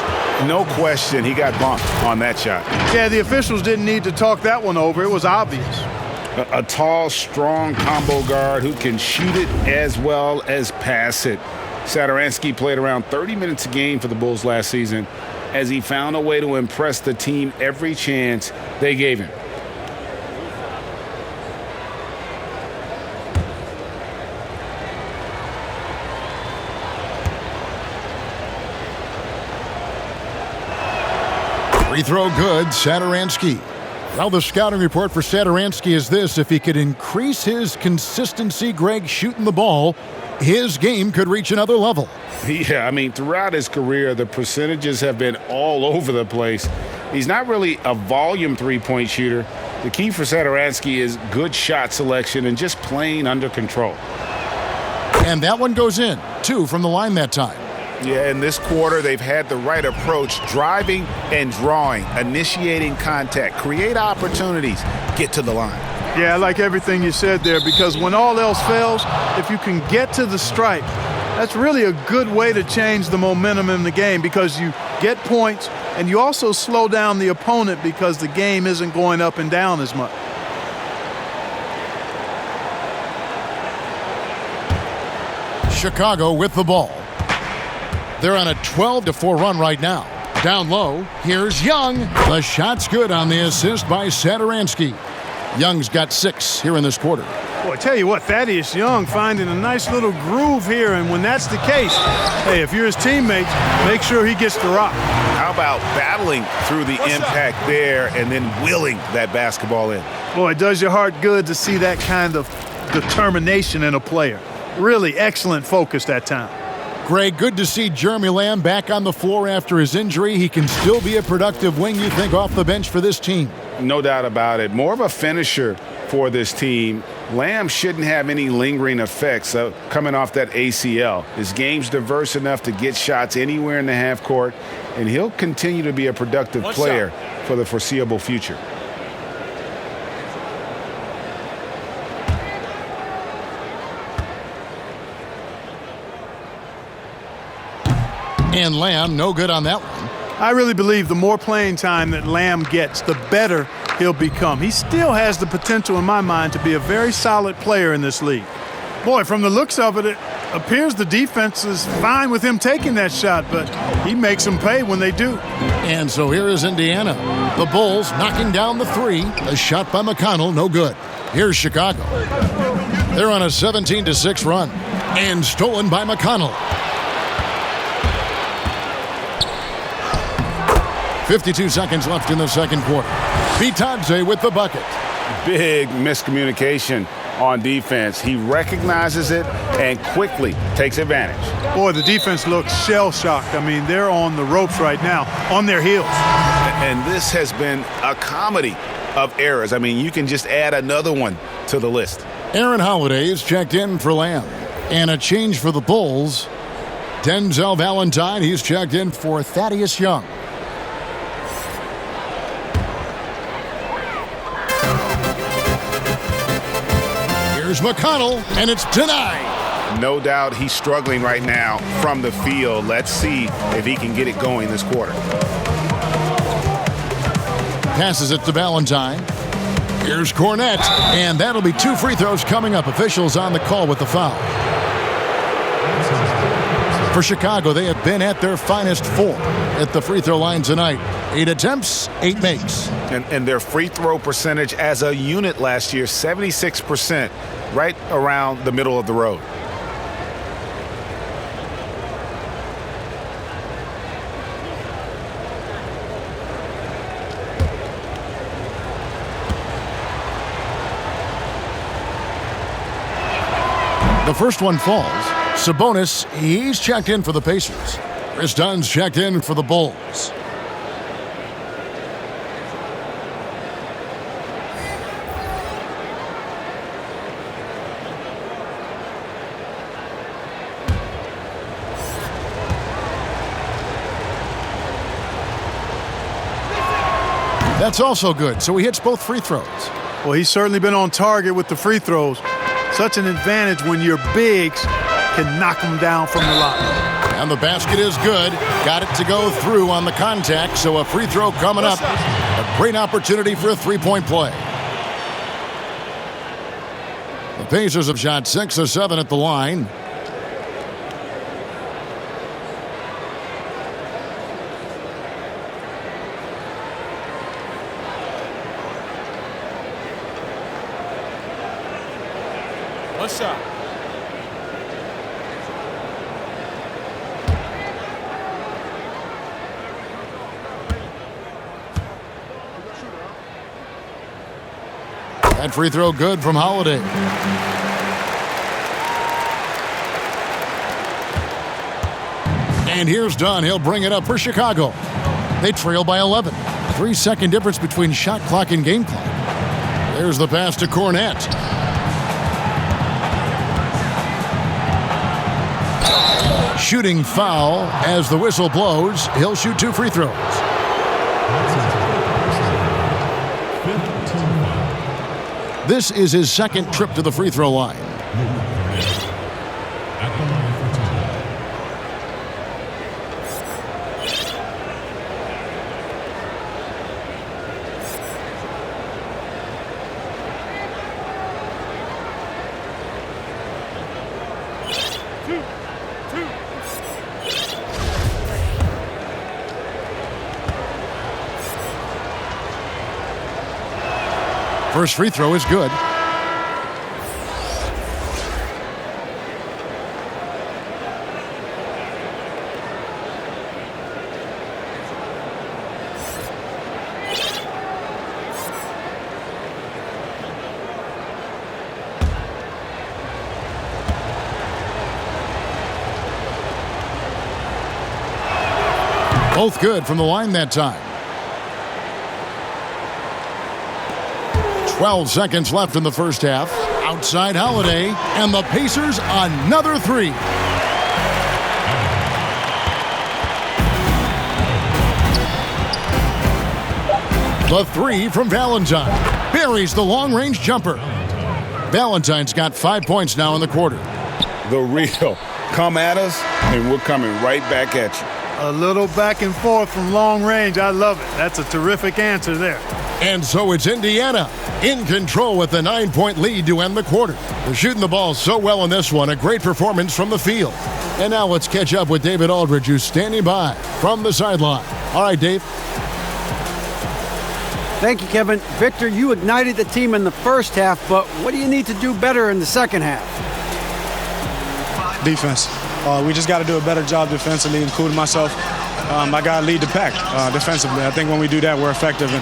No question, he got bumped on that shot. Yeah, the officials didn't need to talk that one over. It was obvious. A tall, strong combo guard who can shoot it as well as pass it. Satoransky played around 30 minutes a game for the Bulls last season as he found a way to impress the team every chance they gave him. Free throw good, Satoransky. Well, the scouting report for Satoransky is this: if he could increase his consistency, Greg, shooting the ball, his game could reach another level. Yeah, I mean, throughout his career, the percentages have been all over the place. He's not really a volume three-point shooter. The key for Satoransky is good shot selection and just playing under control. And that one goes in. 2 from the line that time. Yeah, in this quarter, they've had the right approach, driving and drawing, initiating contact, create opportunities, get to the line. Yeah, I like everything you said there, because when all else fails, if you can get to the stripe, that's really a good way to change the momentum in the game, because you get points and you also slow down the opponent because the game isn't going up and down as much. Chicago with the ball. They're on a 12-4 run right now. Down low, here's Young. The shot's good on the assist by Satoransky. Young's got 6 here in this quarter. Boy, I tell you what, Thaddeus Young finding a nice little groove here, and when that's the case, hey, if you're his teammates, make sure he gets the rock. How about battling through the impact there and then willing that basketball in? Boy, it does your heart good to see that kind of determination in a player. Really excellent focus that time. Greg, good to see Jeremy Lamb back on the floor after his injury. He can still be a productive wing, you think, off the bench for this team. No doubt about it. More of a finisher for this team. Lamb shouldn't have any lingering effects coming off that ACL. His game's diverse enough to get shots anywhere in the half court, and he'll continue to be a productive player for the foreseeable future. And Lamb, no good on that one. I really believe the more playing time that Lamb gets, the better he'll become. He still has the potential, in my mind, to be a very solid player in this league. Boy, from the looks of it, it appears the defense is fine with him taking that shot, but he makes them pay when they do. And so here is Indiana. The Bulls knocking down the 3. A shot by McConnell, no good. Here's Chicago. They're on a 17-6 run. And stolen by McConnell. 52 seconds left in the second quarter. Bitadze with the bucket. Big miscommunication on defense. He recognizes it and quickly takes advantage. Boy, the defense looks shell-shocked. I mean, they're on the ropes right now, on their heels. And this has been a comedy of errors. I mean, you can just add another one to the list. Aaron Holiday is checked in for Lamb. And a change for the Bulls. Denzel Valentine, he's checked in for Thaddeus Young. Here's McConnell, and it's denied. No doubt he's struggling right now from the field. Let's see if he can get it going this quarter. Passes it to Valentine. Here's Cornette, and that'll be 2 free throws coming up. Officials on the call with the foul. For Chicago, they have been at their finest 4 at the free throw line tonight. 8 attempts, 8 makes. And their free throw percentage as a unit last year, 76%, right around the middle of the road. The first one falls. Sabonis, he's checked in for the Pacers. Chris Dunn's checked in for the Bulls. That's also good, so he hits both free throws. Well, he's certainly been on target with the free throws. Such an advantage when your bigs can knock them down from the line. And the basket is good. Got it to go through on the contact, so a free throw coming up. A great opportunity for a three-point play. The Pacers have shot 6 of 7 at the line. What's up? That free throw good from Holiday. And here's Dunn. He'll bring it up for Chicago. They trail by 11. 3-second difference between shot clock and game clock. There's the pass to Cornette. Shooting foul as the whistle blows. He'll shoot 2 free throws. This is his second trip to the free throw line. First free throw is good. Both good from the line that time. 12 seconds left in the first half. Outside Holiday, and the Pacers another 3. The 3 from Valentine. Buries the long-range jumper. Valentine's got 5 points now in the quarter. The real. Come at us, and we're coming right back at you. A little back and forth from long range. I love it. That's a terrific answer there. And so it's Indiana in control with a 9-point lead to end the quarter. They're shooting the ball so well in this one. A great performance from the field. And now let's catch up with David Aldridge, who's standing by from the sideline. All right, Dave. Thank you, Kevin. Victor, you ignited the team in the first half, but what do you need to do better in the second half? Defense. We just got to do a better job defensively, including myself. I got to lead the pack defensively. I think when we do that, we're effective. And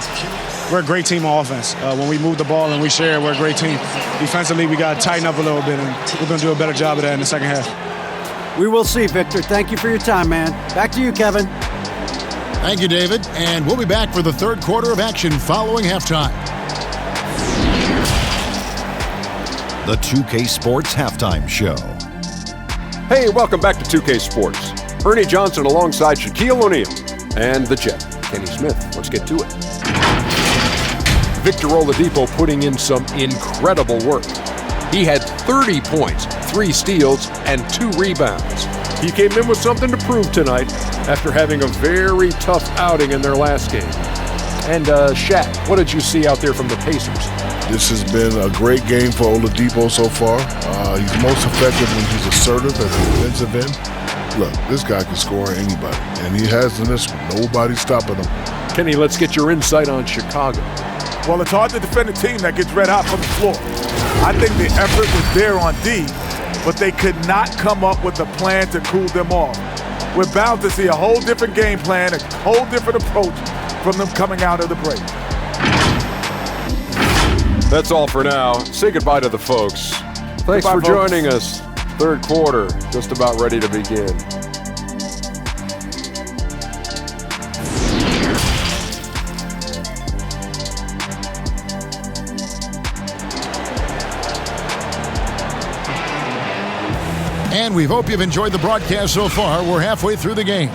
we're a great team on offense. When we move the ball and we share, we're a great team. Defensively, we got to tighten up a little bit, and we're going to do a better job of that in the second half. We will see, Victor. Thank you for your time, man. Back to you, Kevin. Thank you, David. And we'll be back for the third quarter of action following halftime. The 2K Sports Halftime Show. Hey, welcome back to 2K Sports. Ernie Johnson alongside Shaquille O'Neal and the Jet, Kenny Smith. Let's get to it. Victor Oladipo putting in some incredible work. He had 30 points, 3 steals, and 2 rebounds. He came in with something to prove tonight after having a very tough outing in their last game. And Shaq, what did you see out there from the Pacers? This has been a great game for Oladipo so far. He's most effective when he's assertive at the defensive end. Look, this guy can score on anybody, and he has in this one. Nobody stopping him. Kenny, let's get your insight on Chicago. Well, it's hard to defend a team that gets red hot from the floor. I think the effort was there on D, but they could not come up with a plan to cool them off. We're bound to see a whole different game plan, a whole different approach from them coming out of the break. That's all for now. Say goodbye to the folks. Thanks Goodbye, for folks. joining us. Third quarter, just about ready to begin. And we hope you've enjoyed the broadcast so far. We're halfway through the game.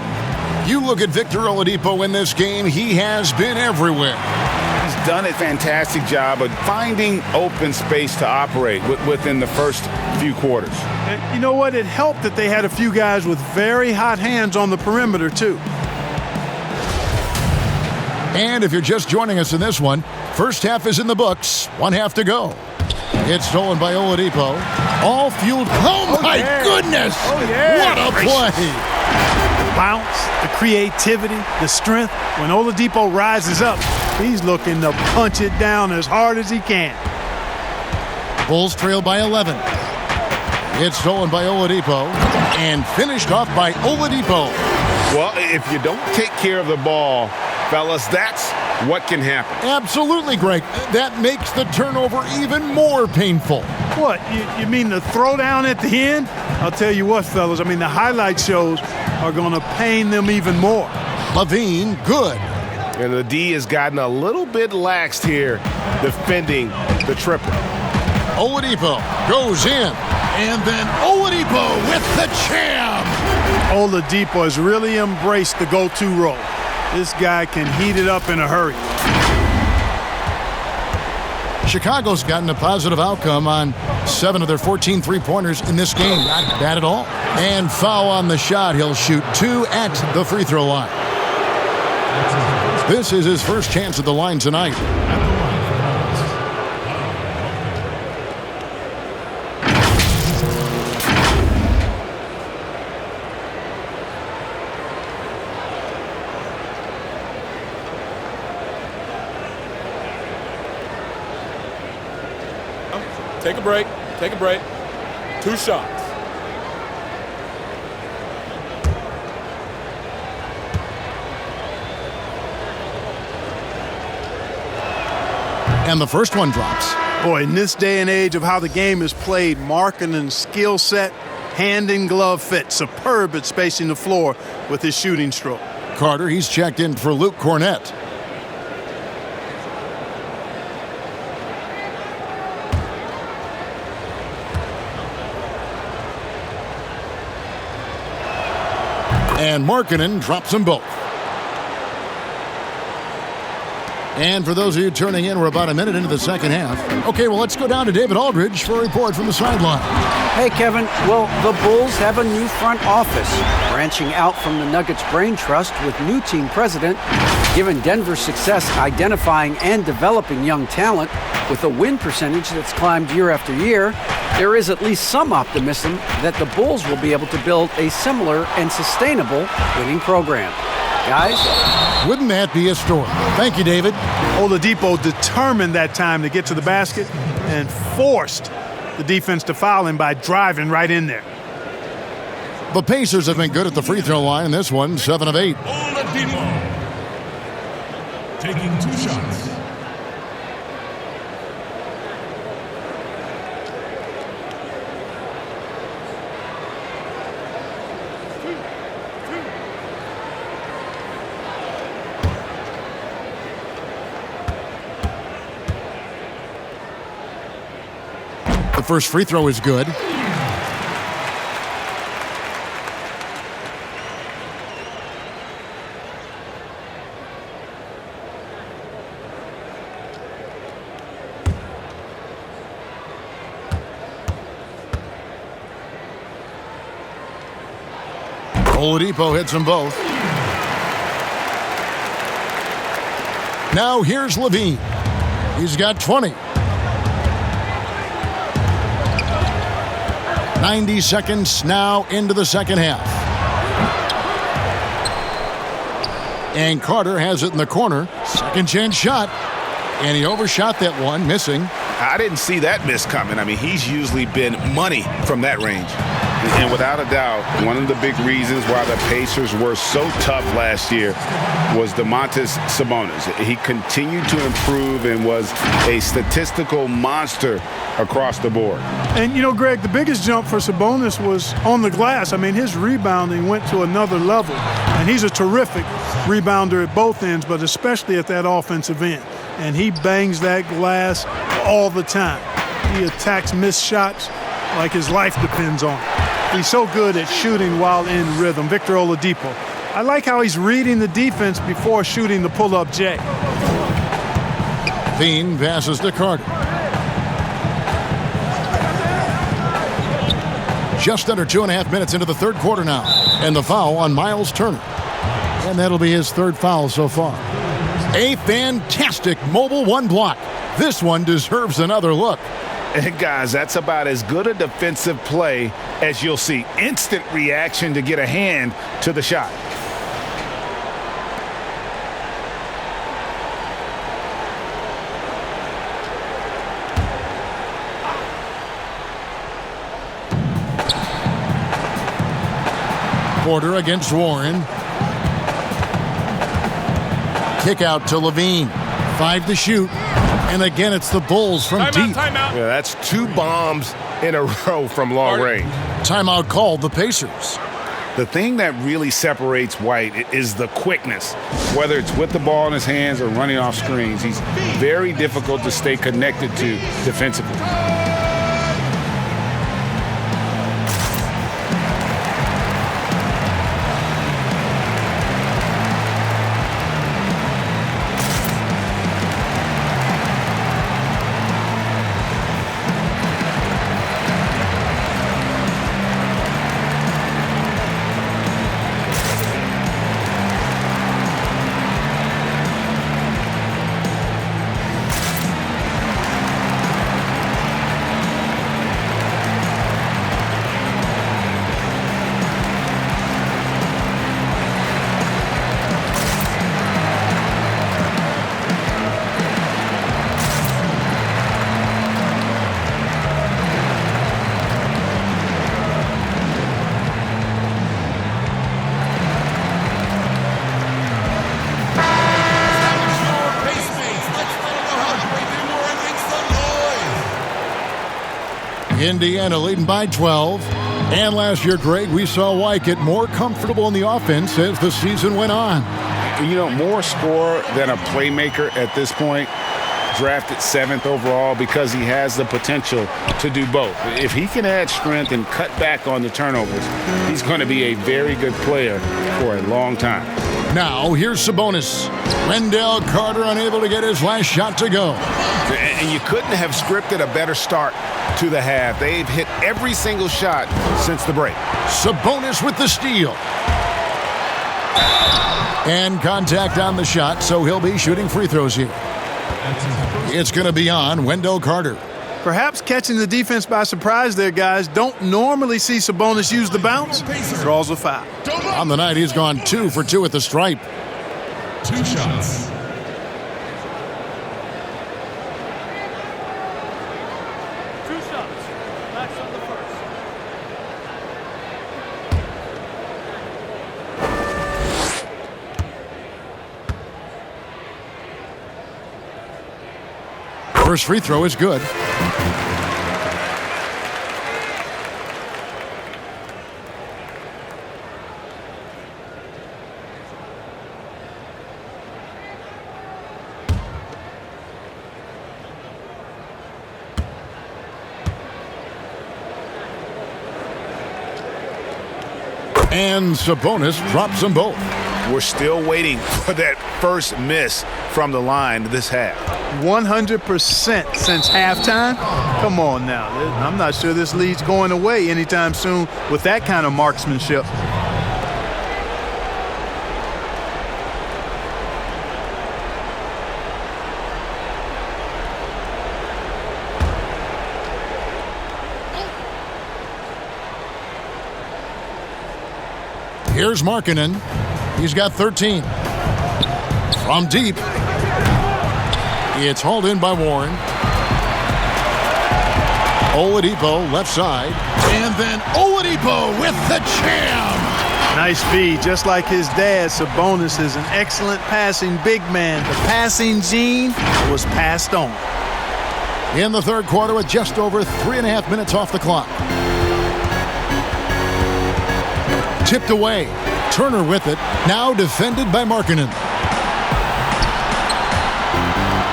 You look at Victor Oladipo in this game, he has been everywhere. He's done a fantastic job of finding open space to operate within the first few quarters. And you know what? It helped that they had a few guys with very hot hands on the perimeter, too. And if you're just joining us in this one, first half is in the books, one half to go. It's stolen by Oladipo. All fueled. Oh, my goodness! Oh, yeah! What a play! The bounce, the creativity, the strength. When Oladipo rises up, he's looking to punch it down as hard as he can. Bulls trail by 11. It's stolen by Oladipo and finished off by Oladipo. Well, if you don't take care of the ball, fellas, that's what can happen. Absolutely, Greg. That makes the turnover even more painful. What, you mean the throwdown at the end? I'll tell you what, fellas, I mean, the highlight shows are going to pain them even more. LaVine, good. And the D has gotten a little bit laxed here defending the triple. Oladipo goes in, and then Oladipo with the jam. Oladipo has really embraced the go-to role. This guy can heat it up in a hurry. Chicago's gotten a positive outcome on 7 of their 14 three-pointers in this game. Not bad at all. And foul on the shot. He'll shoot 2 at the free throw line. This is his first chance at the line tonight. Take a break. Take a break. 2 shots. And the first one drops. Boy, in this day and age of how the game is played, Markkanen's skill set, hand in glove fit, superb at spacing the floor with his shooting stroke. Carter, he's checked in for Luke Cornett. And Markkanen drops them both. And for those of you turning in, we're about a minute into the second half. Okay, well, let's go down to David Aldridge for a report from the sideline. Hey, Kevin. Well, the Bulls have a new front office, branching out from the Nuggets brain trust with new team president. Given Denver's success identifying and developing young talent with a win percentage that's climbed year after year, there is at least some optimism that the Bulls will be able to build a similar and sustainable winning program. Guys? Wouldn't that be a story? Thank you, David. Oladipo determined that time to get to the basket and forced the defense to foul him by driving right in there. The Pacers have been good at the free throw line in this one, 7 of 8. Oladipo taking 2 shots. The first free throw is good. Oladipo hits them both. Now here's LaVine. He's got 20. 90 seconds now into the second half. And Carter has it in the corner. Second chance shot. And he overshot that one, missing. I didn't see that miss coming. I mean, he's usually been money from that range. And without a doubt, one of the big reasons why the Pacers were so tough last year was Domantas Sabonis. He continued to improve and was a statistical monster across the board. And, you know, Greg, the biggest jump for Sabonis was on the glass. I mean, his rebounding went to another level. And he's a terrific rebounder at both ends, but especially at that offensive end. And he bangs that glass all the time. He attacks missed shots like his life depends on it. He's so good at shooting while in rhythm. Victor Oladipo. I like how he's reading the defense before shooting the pull-up J. LaVine passes to Carter. Just under 2.5 minutes into the third quarter now. And the foul on Miles Turner. And that'll be his third foul so far. A fantastic mobile one block. This one deserves another look. And guys, that's about as good a defensive play as you'll see. Instant reaction to get a hand to the shot. Porter against Warren. Kick out to LaVine. 5 to shoot. And again, it's the Bulls from deep. Timeout. Yeah, that's 2 bombs in a row from long range. Timeout called the Pacers. The thing that really separates White is the quickness. Whether it's with the ball in his hands or running off screens, he's very difficult to stay connected to defensively. Indiana leading by 12. And last year, Greg, we saw White get more comfortable in the offense as the season went on. You know, more scorer than a playmaker at this point. Drafted 7th overall because he has the potential to do both. If he can add strength and cut back on the turnovers, he's going to be a very good player for a long time. Now, here's Sabonis. Wendell Carter unable to get his last shot to go. And you couldn't have scripted a better start to the half. They've hit every single shot since the break. Sabonis with the steal. And contact on the shot, so he'll be shooting free throws here. It's going to be on Wendell Carter. Perhaps catching the defense by surprise there, guys. Don't normally see Sabonis use the bounce. Draws a foul. On the night, he's gone 2 for 2 at the stripe. 2 shots. That's on the first. First free throw is good. And Sabonis drops them both. We're still waiting for that first miss from the line this half. 100% since halftime? Come on now. I'm not sure this lead's going away anytime soon with that kind of marksmanship. Here's Markkanen. He's got 13. From deep. It's hauled in by Warren. Oladipo left side. And then Oladipo with the jam. Nice feed, just like his dad. Sabonis is an excellent passing big man. The passing gene was passed on. In the third quarter with just over 3.5 minutes off the clock. Tipped away. Turner with it. Now defended by Markkanen.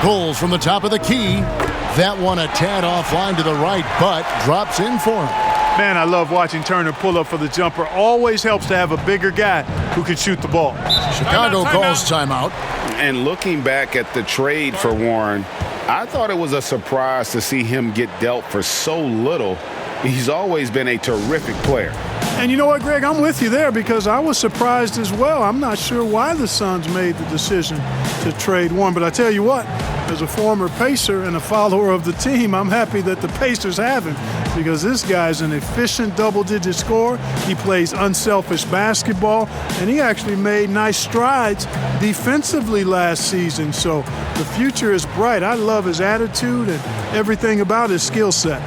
Pulls from the top of the key. That one a tad offline to the right, but drops in for him. Man, I love watching Turner pull up for the jumper. Always helps to have a bigger guy who can shoot the ball. Chicago calls timeout. And looking back at the trade for Warren, I thought it was a surprise to see him get dealt for so little. He's always been a terrific player. And you know what, Greg? I'm with you there because I was surprised as well. I'm not sure why the Suns made the decision to trade Warren. But I tell you what, as a former Pacer and a follower of the team, I'm happy that the Pacers have him because this guy's an efficient double-digit scorer. He plays unselfish basketball, and he actually made nice strides defensively last season. So the future is bright. I love his attitude and everything about his skill set.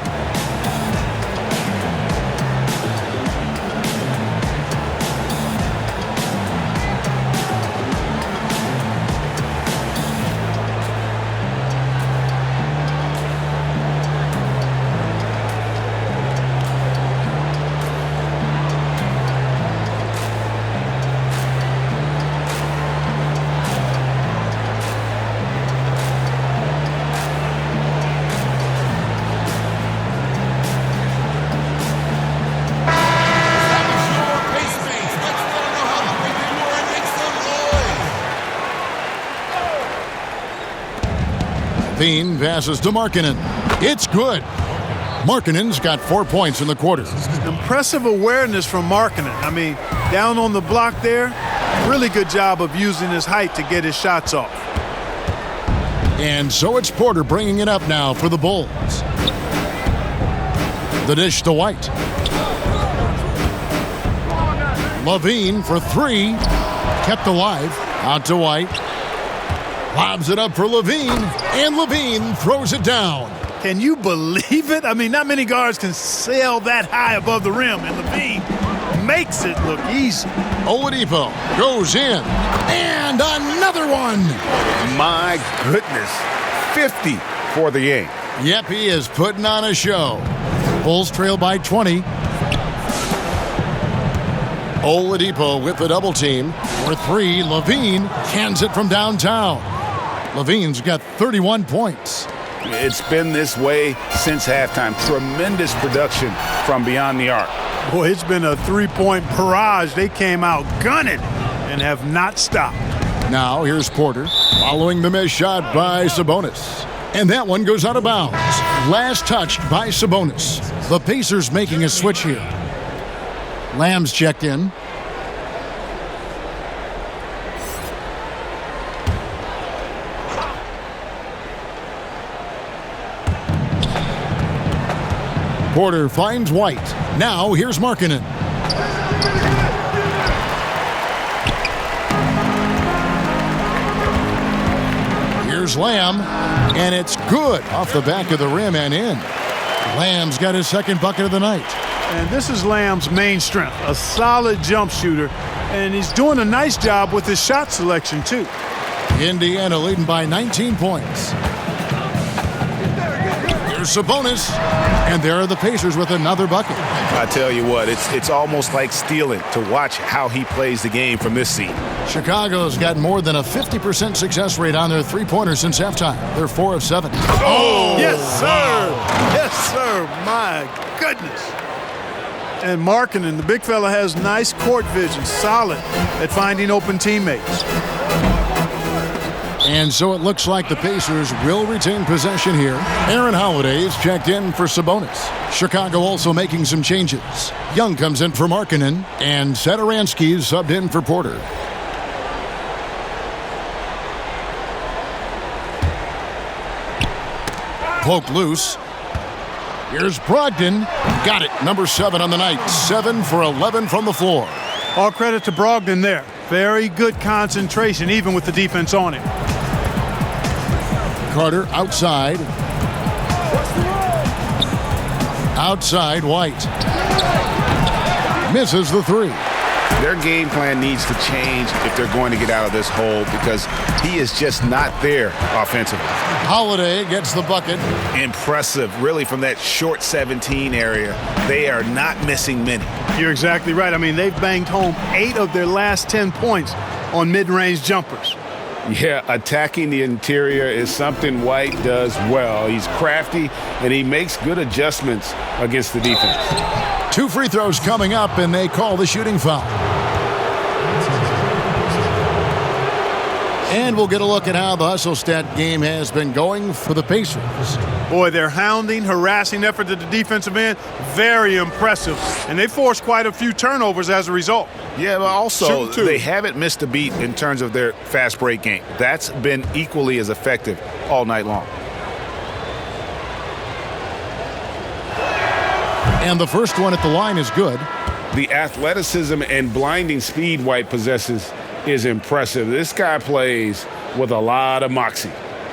LaVine passes to Markkanen. It's good. Markkanen's got 4 points in the quarter. Impressive awareness from Markkanen. I mean, down on the block there, really good job of using his height to get his shots off. And so it's Porter bringing it up now for the Bulls. The dish to White. LaVine for three. Kept alive. Out to White. Lobs it up for LaVine. And LaVine throws it down. Can you believe it? I mean, not many guards can sail that high above the rim, and LaVine makes it look easy. Oladipo goes in. And another one. My goodness. 50 for the game. Yep, he is putting on a show. Bulls trail by 20. Oladipo with the double team. For three, LaVine cans it from downtown. LaVine's got 31 points. It's been this way since halftime. Tremendous production from beyond the arc. Boy, it's been a three-point barrage. They came out gunning and have not stopped. Now here's Porter following the missed shot by Sabonis. And that one goes out of bounds. Last touched by Sabonis. The Pacers making a switch here. Lamb's checked in. Porter finds White. Now here's Markkanen. Here's Lamb, and it's good off the back of the rim and in. Lamb's got his second bucket of the night. And this is Lamb's main strength, a solid jump shooter, and he's doing a nice job with his shot selection too. Indiana leading by 19 points. Here's Sabonis, and there are the Pacers with another bucket. I tell you what, it's almost like stealing to watch how he plays the game from this seat. Chicago's got more than a 50% success rate on their three-pointers since halftime. They're 4 of 7. Oh! Yes, sir! Yes, sir! My goodness! And Markkanen, the big fella, has nice court vision, solid at finding open teammates. And so it looks like the Pacers will retain possession here. Aaron Holiday is checked in for Sabonis. Chicago also making some changes. Young comes in for Markkanen, and Satoransky is subbed in for Porter. Poke loose. Here's Brogdon. Got it. Number 7 on the night. 7 for 11 from the floor. All credit to Brogdon there. Very good concentration, even with the defense on him. Carter outside. Outside, White. Misses the three. Their game plan needs to change if they're going to get out of this hole because he is just not there offensively. Holiday gets the bucket. Impressive, really, from that short 17 area. They are not missing many. You're exactly right. I mean, they've banged home 8 of their last 10 points on mid-range jumpers. Yeah, attacking the interior is something White does well. He's crafty, and he makes good adjustments against the defense. 2 free throws coming up, and they call the shooting foul. And we'll get a look at how the hustle stat game has been going for the Pacers. Boy, their hounding, harassing effort at the defensive end, very impressive. And they forced quite a few turnovers as a result. Yeah, but also they haven't missed a beat in terms of their fast break game. That's been equally as effective all night long. And the first one at the line is good. The athleticism and blinding speed White possesses is impressive. This guy plays with a lot of moxie.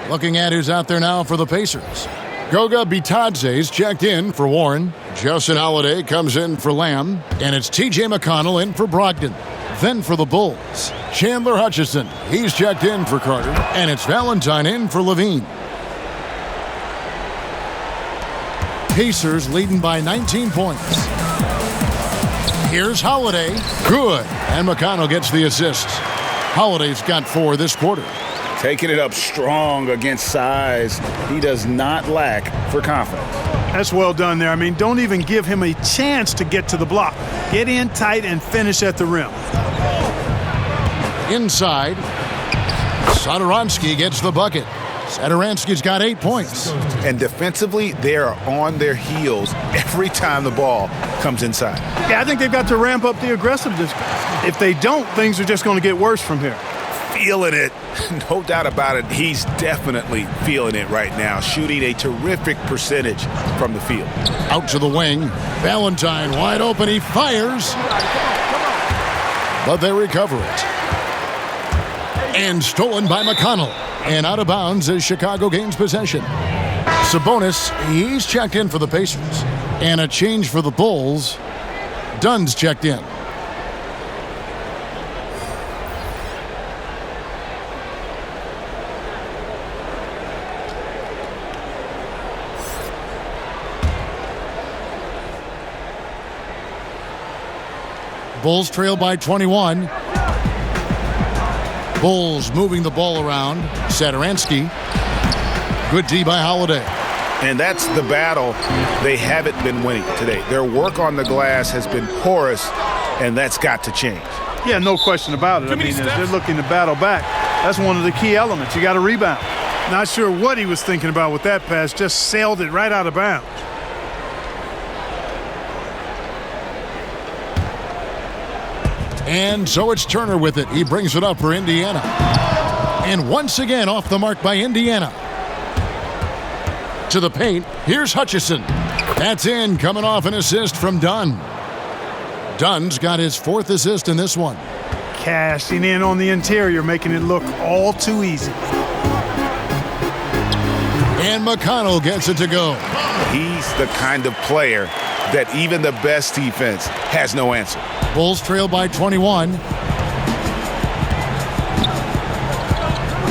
Looking at who's out there now for the Pacers. Goga Bitadze's checked in for Warren. Justin Holiday comes in for Lamb. And it's T.J. McConnell in for Brogdon. Then for the Bulls, Chandler Hutchison. He's checked in for Carter. And it's Valentine in for LaVine. Pacers leading by 19 points. Here's Holiday. Good. And McConnell gets the assist. Holiday's got 4 this quarter. Taking it up strong against size. He does not lack for confidence. That's well done there. I mean, don't even give him a chance to get to the block. Get in tight and finish at the rim. Inside. Satoransky gets the bucket. Satoransky's got 8 points. And defensively, they are on their heels every time the ball comes inside. Yeah, I think they've got to ramp up the aggressiveness. If they don't, things are just going to get worse from here. Feeling it. No doubt about it. He's definitely feeling it right now. Shooting a terrific percentage from the field. Out to the wing. Valentine wide open. He fires. But they recover it. And stolen by McConnell. And out of bounds as Chicago gains possession. Sabonis, he's checked in for the Pacers. And a change for the Bulls. Dunn's checked in. Bulls trail by 21. Bulls moving the ball around. Satoransky. Good D by Holiday. And that's the battle they haven't been winning today. Their work on the glass has been porous, and that's got to change. Yeah, no question about it. I mean, as they're looking to battle back, that's one of the key elements. You got to rebound. Not sure what he was thinking about with that pass. Just sailed it right out of bounds. And so it's Turner with it. He brings it up for Indiana. And once again off the mark by Indiana. To the paint, here's Hutchison. That's in, coming off an assist from Dunn. Dunn's got his 4th assist in this one. Cashing in on the interior, making it look all too easy. And McConnell gets it to go. He's the kind of player that even the best defense has no answer. Bulls trail by 21.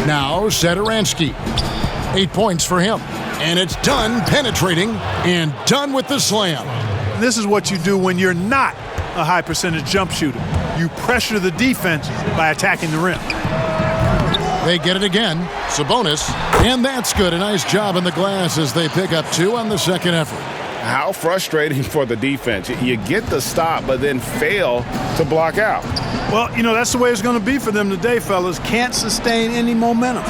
Now Satoransky. 8 points for him. And it's Dunn penetrating and Dunn with the slam. This is what you do when you're not a high percentage jump shooter. You pressure the defense by attacking the rim. They get it again. Sabonis. And that's good. A nice job in the glass as they pick up 2 on the second effort. How frustrating for the defense. You get the stop, but then fail to block out. Well, you know, that's the way it's going to be for them today, fellas. Can't sustain any momentum.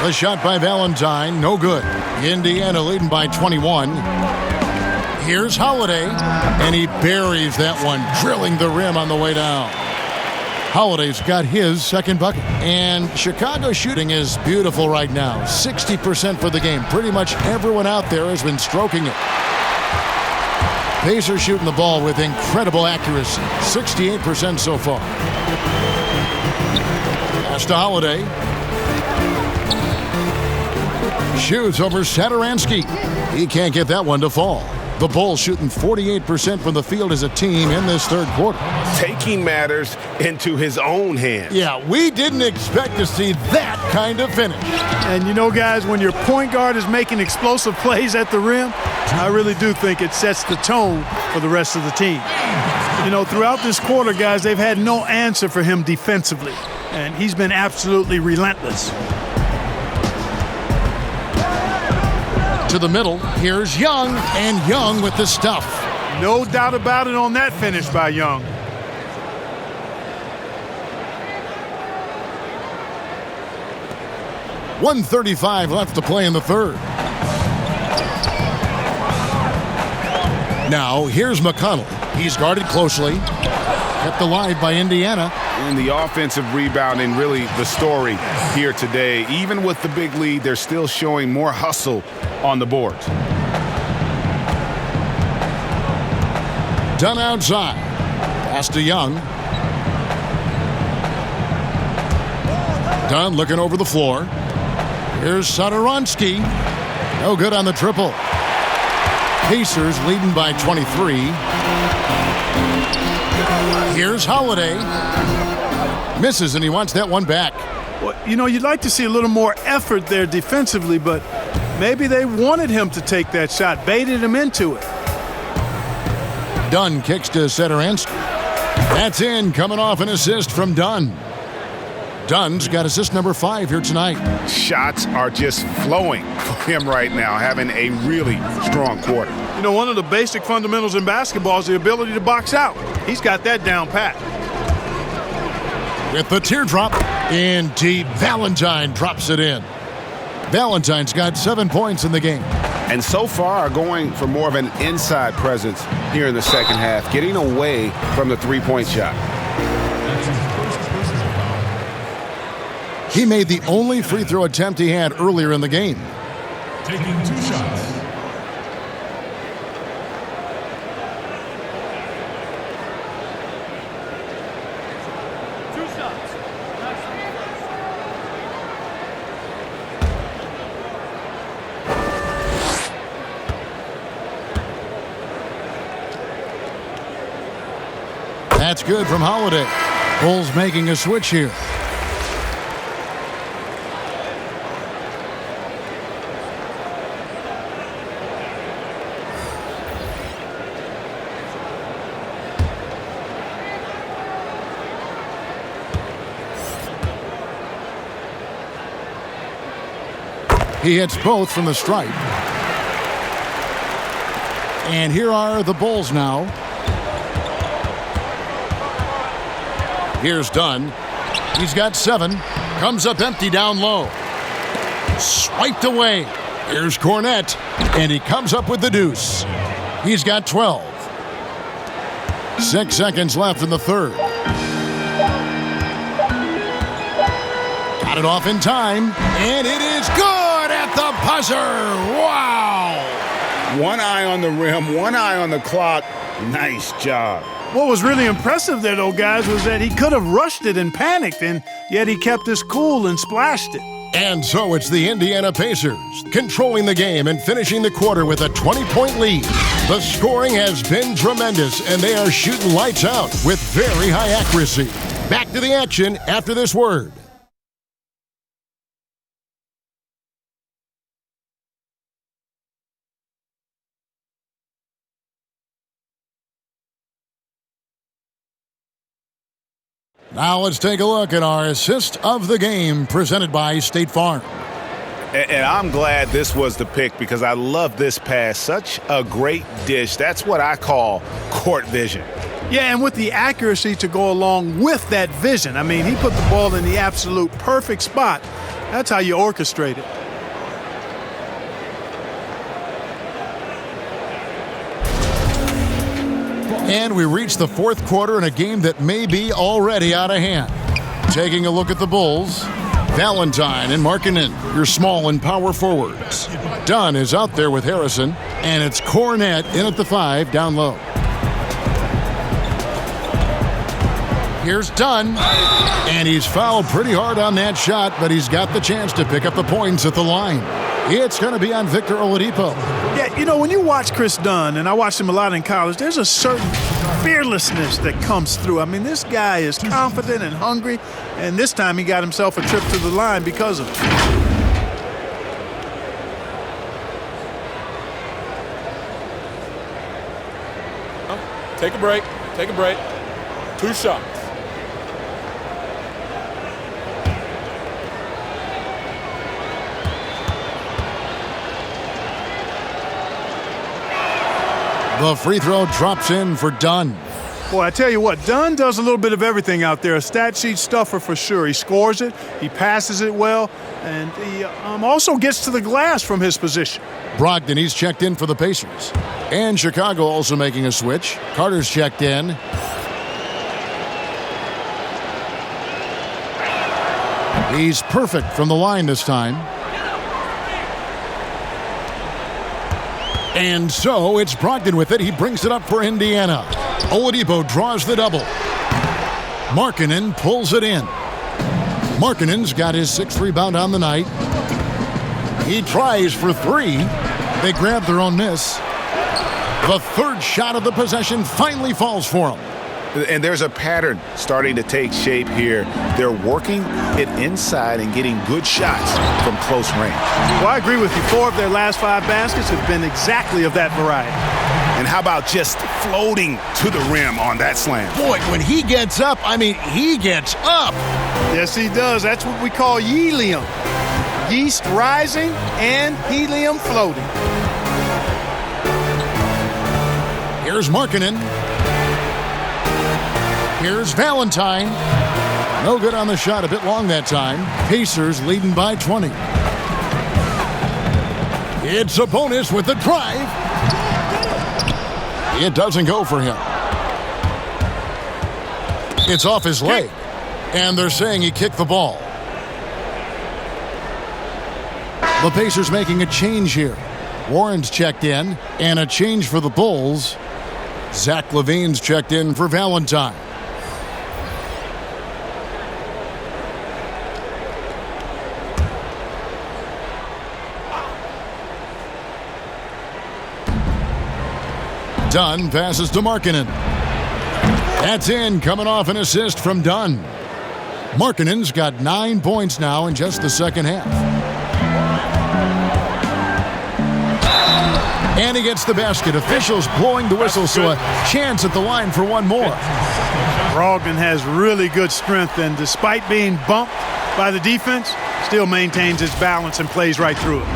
The shot by Valentine, no good. Indiana leading by 21. Here's Holiday, and he buries that one, drilling the rim on the way down. Holiday's got his second bucket. And Chicago shooting is beautiful right now. 60% for the game. Pretty much everyone out there has been stroking it. Pacers shooting the ball with incredible accuracy, 68% so far. Pass to Holiday. Shoots over Satoransky. He can't get that one to fall. The Bulls shooting 48% from the field as a team in this third quarter. Taking matters into his own hands. Yeah, we didn't expect to see that kind of finish. And you know, guys, when your point guard is making explosive plays at the rim, I really do think it sets the tone for the rest of the team. You know, throughout this quarter, guys, they've had no answer for him defensively, and he's been absolutely relentless. To the middle, here's Young, and Young with the stuff. No doubt about it on that finish by Young. .135 left to play in the third. Now, here's McConnell. He's guarded closely. Kept alive by Indiana. And the offensive rebounding, really the story here today. Even with the big lead, they're still showing more hustle on the boards. Dunn outside. Pass to Young. Dunn looking over the floor. Here's Satoransky. No good on the triple. Pacers leading by 23. Here's Holiday. Misses, and he wants that one back. Well, you know, you'd like to see a little more effort there defensively, but maybe they wanted him to take that shot, baited him into it. Dunn kicks to Satoransky. That's in, coming off an assist from Dunn. Dunn's got assist number 5 here tonight. Shots are just flowing for him right now, having a really strong quarter. You know, one of the basic fundamentals in basketball is the ability to box out. He's got that down pat. With the teardrop in deep, Valentine drops it in. Valentine's got 7 points in the game. And so far are going for more of an inside presence here in the second half, getting away from the three-point shot. He made the only free throw attempt he had earlier in the game. Taking 2 shots. That's good from Holiday. Bulls making a switch here. He hits both from the stripe. And here are the Bulls now. Here's Dunn. He's got 7. Comes up empty down low. Swiped away. Here's Cornette. And he comes up with the deuce. He's got 12. 6 seconds left in the third. Got it off in time. And it is good at the buzzer. Wow. One eye on the rim, one eye on the clock. Nice job. What was really impressive there, though, guys, was that he could have rushed it and panicked, and yet he kept his cool and splashed it. And so it's the Indiana Pacers controlling the game and finishing the quarter with a 20-point lead. The scoring has been tremendous, and they are shooting lights out with very high accuracy. Back to the action after this word. Now let's take a look at our assist of the game presented by State Farm. And I'm glad this was the pick because I love this pass. Such a great dish. That's what I call court vision. Yeah, and with the accuracy to go along with that vision. I mean, he put the ball in the absolute perfect spot. That's how you orchestrate it. And we reach the fourth quarter in a game that may be already out of hand. Taking a look at the Bulls, Valentine and Markkanen, your small and power forwards. Dunn is out there with Harrison. And it's Cornette in at the 5, down low. Here's Dunn, and he's fouled pretty hard on that shot, but he's got the chance to pick up the points at the line. It's going to be on Victor Oladipo. Yeah, you know, when you watch Chris Dunn, and I watched him a lot in college, there's a certain fearlessness that comes through. I mean, this guy is confident and hungry, and this time he got himself a trip to the line because of it. Take a break. Take a break. 2 shots. The free throw drops in for Dunn. Boy, I tell you what, Dunn does a little bit of everything out there. A stat sheet stuffer for sure. He scores it, he passes it well, and he also gets to the glass from his position. Brogdon, he's checked in for the Pacers. And Chicago also making a switch. Carter's checked in. He's perfect from the line this time. And so it's Brogdon with it. He brings it up for Indiana. Oladipo draws the double. Markkanen pulls it in. Markkanen's got his 6th rebound on the night. He tries for 3. They grab their own miss. The 3rd shot of the possession finally falls for him. And there's a pattern starting to take shape here. They're working it inside and getting good shots from close range. Well, I agree with you. 4 of their last 5 baskets have been exactly of that variety. And how about just floating to the rim on that slam? Boy, when he gets up, I mean, he gets up. Yes, he does. That's what we call helium. Yeast rising and helium floating. Here's Markkanen. Here's Valentine. No good on the shot, a bit long that time. Pacers leading by 20. It's a bonus with the drive. It doesn't go for him. It's off his leg. And they're saying he kicked the ball. The Pacers making a change here. Warren's checked in, and a change for the Bulls. Zach LaVine's checked in for Valentine. Dunn passes to Markkanen. That's in, coming off an assist from Dunn. Markkanen's got 9 points now in just the second half. And he gets the basket. Officials blowing the whistle, so a chance at the line for one more. Brogdon has really good strength, and despite being bumped by the defense, still maintains his balance and plays right through it.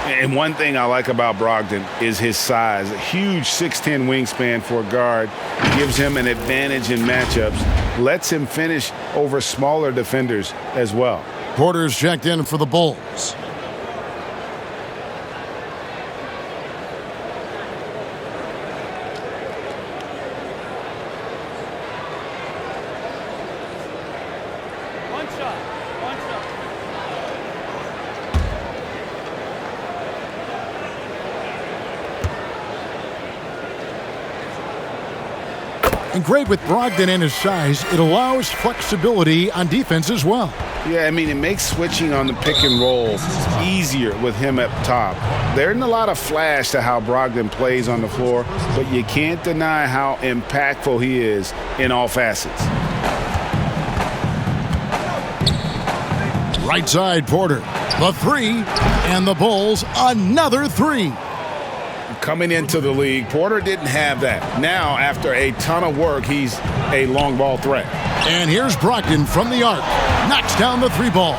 And one thing I like about Brogdon is his size. A huge 6'10" wingspan for a guard. Gives him an advantage in matchups. Lets him finish over smaller defenders as well. Porter's checked in for the Bulls. And great with Brogdon and his size, it allows flexibility on defense as well. Yeah, I mean, it makes switching on the pick and roll easier with him up top. There isn't a lot of flash to how Brogdon plays on the floor, but you can't deny how impactful he is in all facets. Right side, Porter. The 3, and the Bulls another 3. Coming into the league, Porter didn't have that. Now, after a ton of work, he's a long ball threat. And here's Brogdon from the arc. Knocks down the 3 ball.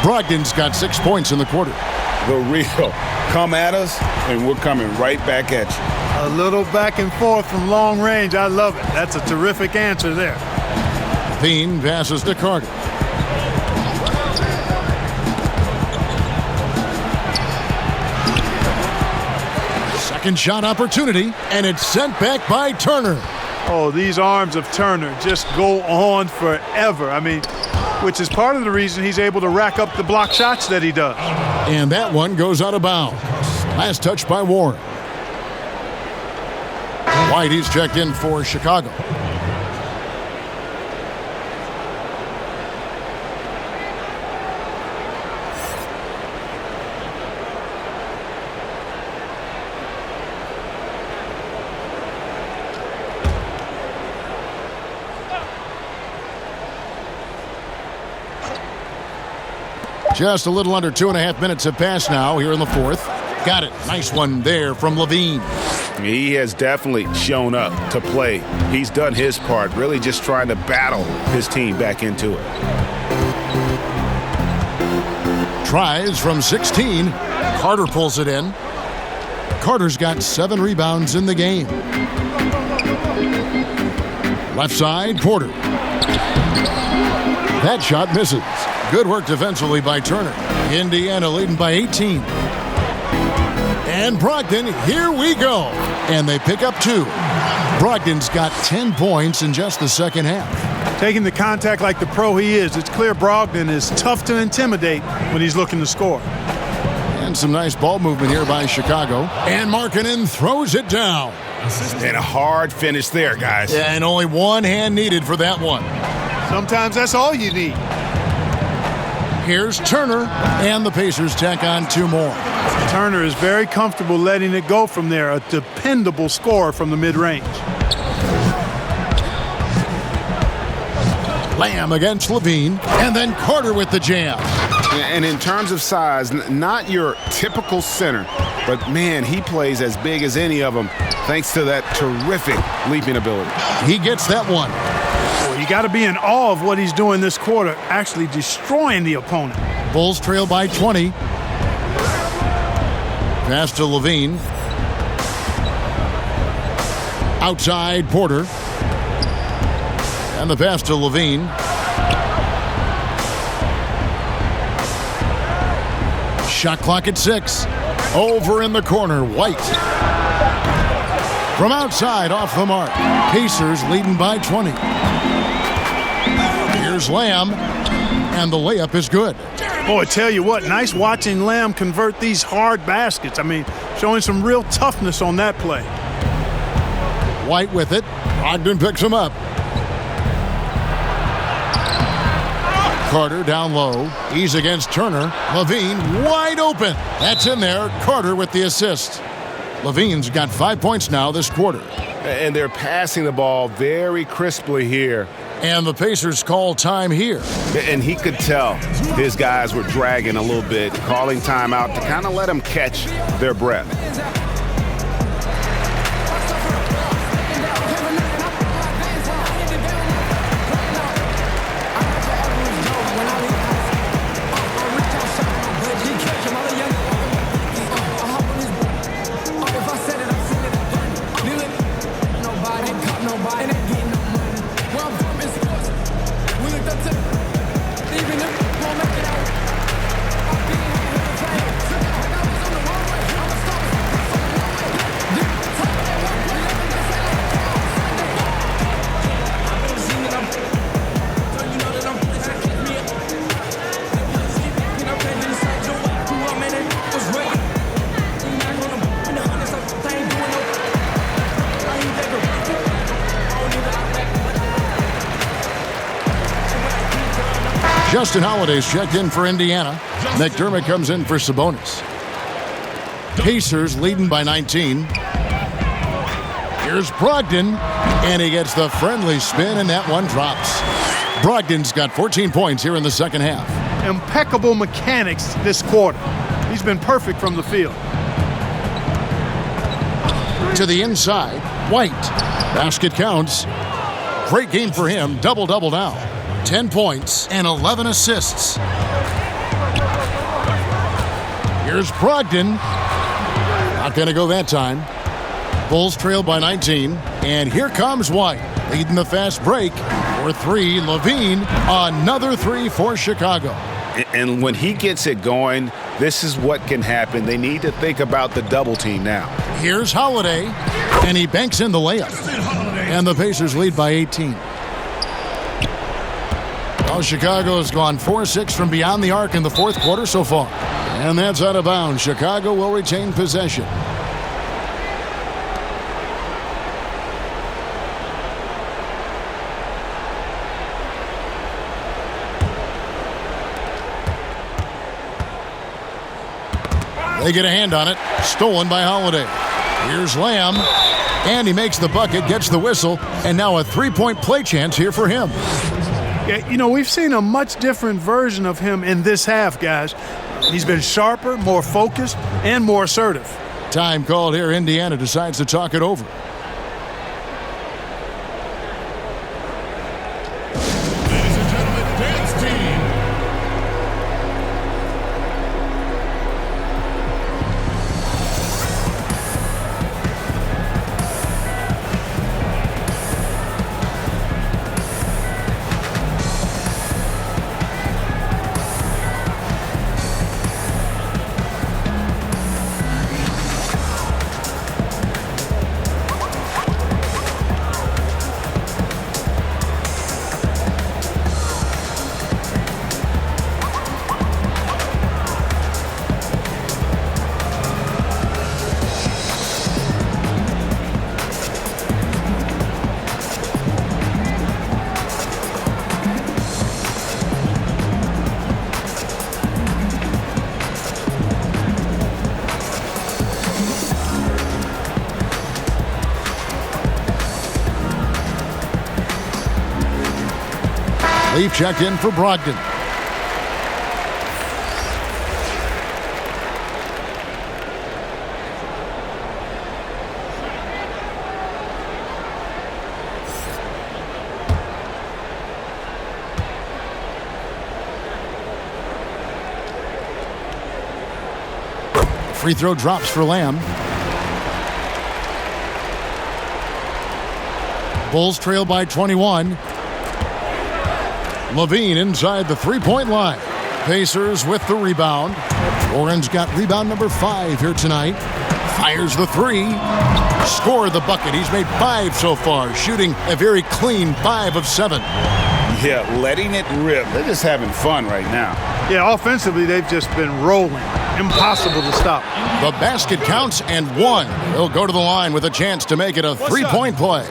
Brogdon's got 6 points in the quarter. The real come at us, and we're coming right back at you. A little back and forth from long range. I love it. That's a terrific answer there. LaVine passes to Carter. Second shot opportunity, and it's sent back by Turner. Oh, these arms of Turner just go on forever. I mean, which is part of the reason he's able to rack up the block shots that he does. And that one goes out of bounds. Last touch by Warren. White, he's checked in for Chicago. Just a little under 2.5 minutes have passed now here in the fourth. Got it. Nice one there from LaVine. He has definitely shown up to play. He's done his part, really just trying to battle his team back into it. Tries from 16. Carter pulls it in. Carter's got 7 rebounds in the game. Left side, Porter. That shot misses. Good work defensively by Turner. Indiana leading by 18. And Brogdon, here we go. And they pick up 2. Brogdon's got 10 points in just the second half. Taking the contact like the pro he is, it's clear Brogdon is tough to intimidate when he's looking to score. And some nice ball movement here by Chicago. And Markkanen throws it down. And a hard finish there, guys. And only one hand needed for that one. Sometimes that's all you need. Here's Turner, and the Pacers tack on 2 more. Turner is very comfortable letting it go from there, a dependable scorer from the mid-range. Lamb against LaVine, and then Carter with the jam. And in terms of size, not your typical center, but man, he plays as big as any of them thanks to that terrific leaping ability. He gets that one. You got to be in awe of what he's doing this quarter, actually destroying the opponent. Bulls trail by 20. Pass to LaVine. Outside, Porter. And the pass to LaVine. Shot clock at 6. Over in the corner, White. From outside, off the mark. Pacers leading by 20. Here's Lamb, and the layup is good. Boy, I tell you what, nice watching Lamb convert these hard baskets. I mean, showing some real toughness on that play. White with it. Brogdon picks him up. Carter down low. He's against Turner. LaVine wide open. That's in there. Carter with the assist. LaVine's got 5 points now this quarter. And they're passing the ball very crisply here. And the Pacers call time here. And he could tell his guys were dragging a little bit, calling timeout to kind of let them catch their breath. Justin Holiday's checked in for Indiana. McDermott comes in for Sabonis. Pacers leading by 19. Here's Brogdon, and he gets the friendly spin, and that one drops. Brogdon's got 14 points here in the second half. Impeccable mechanics this quarter. He's been perfect from the field. To the inside, White. Basket counts. Great game for him. Double-double now. 10 points and 11 assists. Here's Brogdon. Not going to go that time. Bulls trail by 19. And here comes White, leading the fast break. For 3, LaVine. Another 3 for Chicago. And when he gets it going, this is what can happen. They need to think about the double team now. Here's Holiday. And he banks in the layup. And the Pacers lead by 18. Well, Chicago has gone 4-6 from beyond the arc in the fourth quarter so far. And that's out of bounds. Chicago will retain possession. They get a hand on it. Stolen by Holiday. Here's Lamb. And he makes the bucket, gets the whistle, and now a three-point play chance here for him. Yeah, you know, we've seen a much different version of him in this half, guys. He's been sharper, more focused, and more assertive. Time called here. Indiana decides to talk it over. Ladies and gentlemen, dance team. Leaf checked in for Brogdon. Free throw drops for Lamb. Bulls trail by 21. LaVine inside the three-point line. Pacers with the rebound. Warren's got rebound number 5 here tonight. Fires the three. Score the bucket. He's made 5 so far, shooting a very clean 5 of 7. Yeah, letting it rip. They're just having fun right now. Yeah, offensively, they've just been rolling. Impossible to stop. The basket counts and 1. He'll go to the line with a chance to make it a three-point play.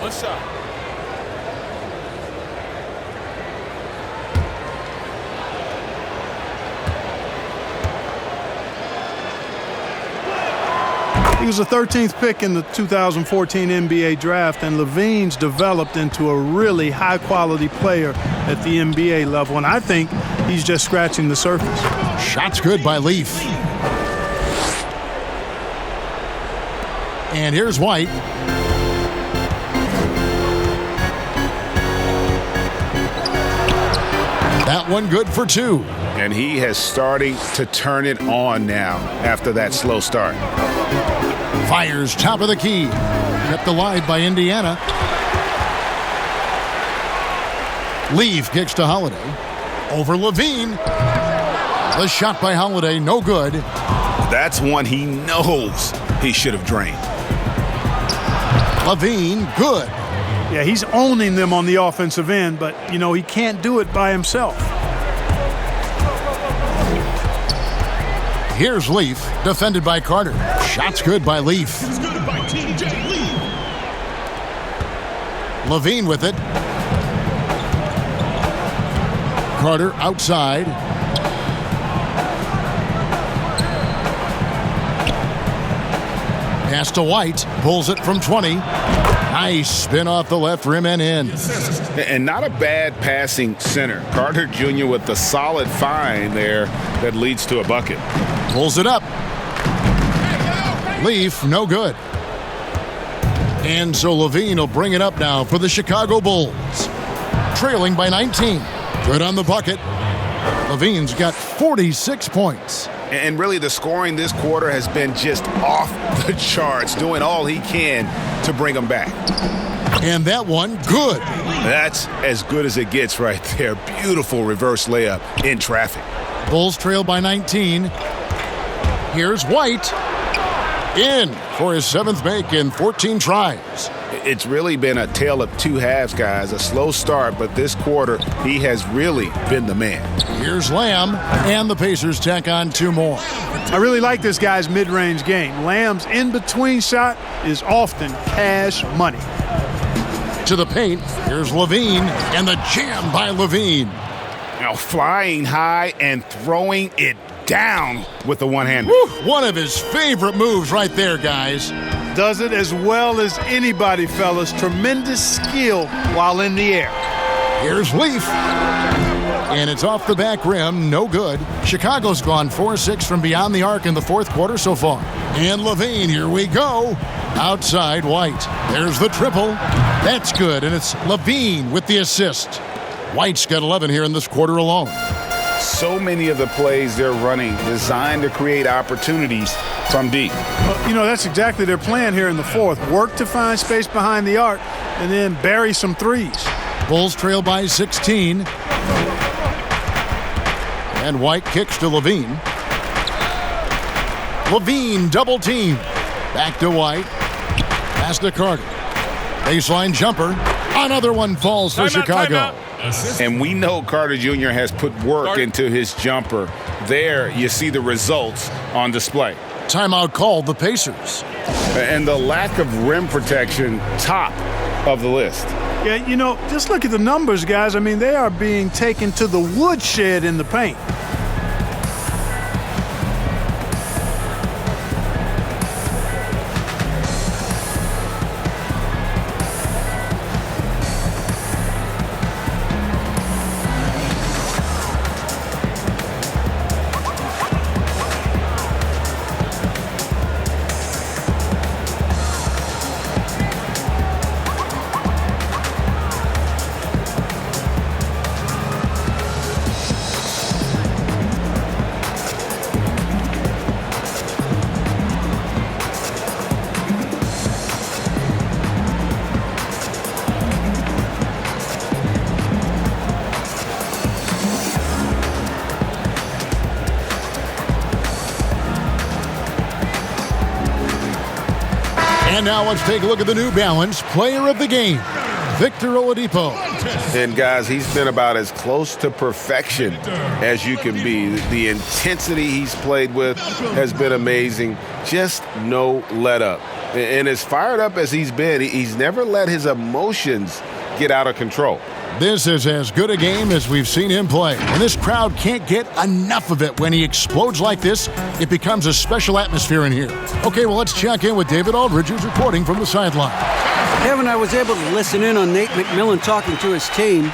One shot. He was the 13th pick in the 2014 NBA draft, and LaVine's developed into a really high-quality player at the NBA level, and I think he's just scratching the surface. Shots good by Leaf. And here's White. That one good for 2. And he has starting to turn it on now after that slow start. Fires top of the key. Kept alive by Indiana. Leaf kicks to Holiday. Over LaVine. The shot by Holiday, no good. That's one he knows he should have drained. LaVine, good. Yeah, he's owning them on the offensive end, but, you know, he can't do it by himself. Here's Leaf, defended by Carter. Shots good by Leaf. It's good by TJ Leaf. LaVine with it. Carter outside. Pass to White. Pulls it from 20. Nice spin off the left rim and in. And not a bad passing center. Carter Jr. with the solid find there that leads to a bucket. Pulls it up. Leaf, no good. And so LaVine will bring it up now for the Chicago Bulls. Trailing by 19. Good on the bucket. LaVine's got 46 points. And really the scoring this quarter has been just off the charts, doing all he can to bring them back. And that one, good. That's as good as it gets right there. Beautiful reverse layup in traffic. Bulls trail by 19. Here's White. In for his 7th make in 14 tries. It's really been a tale of two halves, guys. A slow start, but this quarter, he has really been the man. Here's Lamb, and the Pacers tack on 2 more. I really like this guy's mid-range game. Lamb's in-between shot is often cash money. To the paint, here's LaVine, and the jam by LaVine. Now flying high and throwing it down with the one-hander. One of his favorite moves right there, guys. Does it as well as anybody, fellas. Tremendous skill while in the air. Here's Leaf. And it's off the back rim, no good. Chicago's gone 4-6 from beyond the arc in the fourth quarter so far. And LaVine, here we go. Outside White. There's the triple. That's good, and it's LaVine with the assist. White's got 11 here in this quarter alone. So many of the plays they're running designed to create opportunities from deep. Well, you know, that's exactly their plan here in the fourth. Work to find space behind the arc and then bury some threes. Bulls trail by 16. And White kicks to LaVine. LaVine double team. Back to White. Pass to Carter. Baseline jumper. Another one falls for Chicago. And we know Carter Jr. has put work into his jumper. There you see the results on display. Timeout called the Pacers. And the lack of rim protection, top of the list. Yeah, you know, just look at the numbers, guys. I mean, they are being taken to the woodshed in the paint. And now let's take a look at the New Balance Player of the Game, Victor Oladipo. And guys, he's been about as close to perfection as you can be. The intensity he's played with has been amazing. Just no let up. And as fired up as he's been, he's never let his emotions get out of control. This is as good a game as we've seen him play. And this crowd can't get enough of it. When he explodes like this, it becomes a special atmosphere in here. Okay, well, let's check in with David Aldridge, who's reporting from the sideline. Kevin, I was able to listen in on Nate McMillan talking to his team.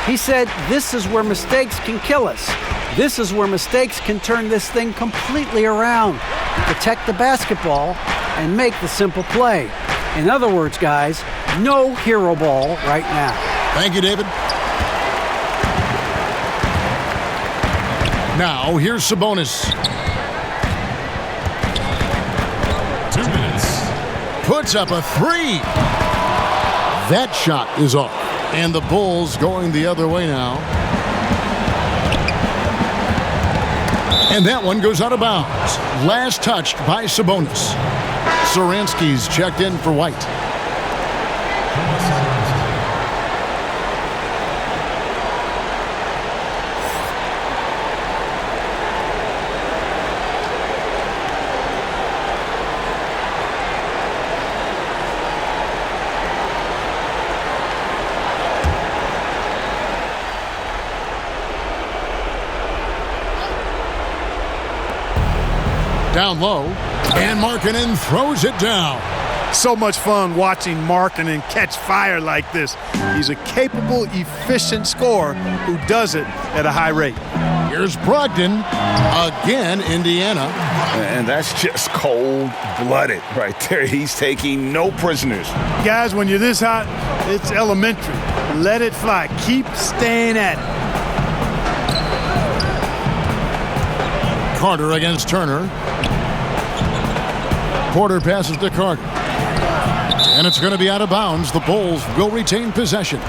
He said, this is where mistakes can kill us. This is where mistakes can turn this thing completely around. Protect the basketball and make the simple play. In other words, guys, no hero ball right now. Thank you, David. Now, here's Sabonis. 2 minutes. Puts up a 3. That shot is off. And the Bulls going the other way now. And that one goes out of bounds. Last touched by Sabonis. Saransky's checked in for White. Down low, and Markkanen throws it down. So much fun watching Markkanen catch fire like this. He's a capable, efficient scorer who does it at a high rate. Here's Brogdon, again, Indiana. And that's just cold-blooded right there. He's taking no prisoners. Guys, when you're this hot, it's elementary. Let it fly. Keep staying at it. Carter against Turner. Porter passes to Carter. And it's going to be out of bounds. The Bulls will retain possession.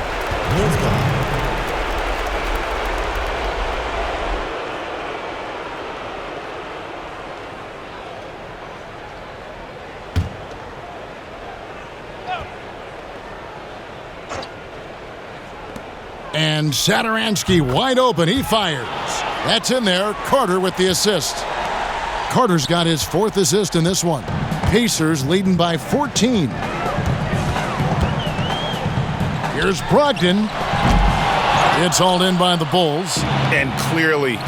And Satoransky wide open. He fires. That's in there. Carter with the assist. Carter's got his 4th assist in this one. Pacers leading by 14. Here's Brogdon. It's hauled in by the Bulls. And clearly,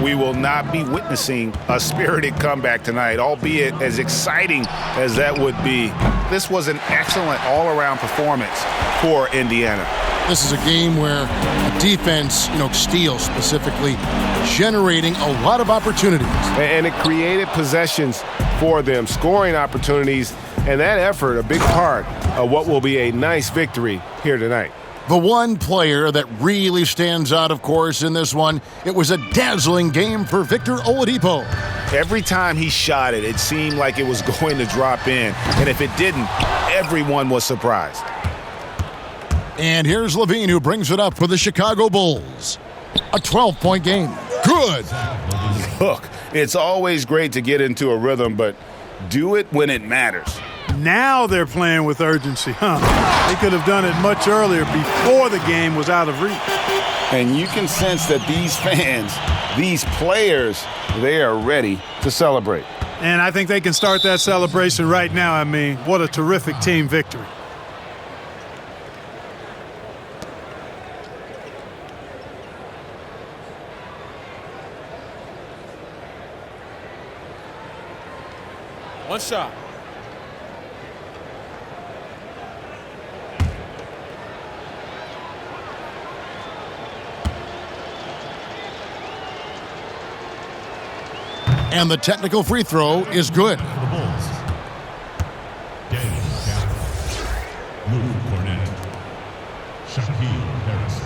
we will not be witnessing a spirited comeback tonight, albeit as exciting as that would be. This was an excellent all-around performance for Indiana. This is a game where defense, steals specifically, generating a lot of opportunities. And it created possessions for them, scoring opportunities, and that effort, a big part of what will be a nice victory here tonight. The one player that really stands out, of course, in this one, it was a dazzling game for Victor Oladipo. Every time he shot it, it seemed like it was going to drop in. And if it didn't, everyone was surprised. And here's LaVine, who brings it up for the Chicago Bulls. A 12-point game. Good. Look, it's always great to get into a rhythm, but do it when it matters. Now they're playing with urgency, huh? They could have done it much earlier before the game was out of reach. And you can sense that these fans, these players, they are ready to celebrate. And I think they can start that celebration right now. I mean, what a terrific team victory. One shot. And the technical free throw is good. The Bulls. Daniel Gafford. Luke Cornett. Shaquille Harris.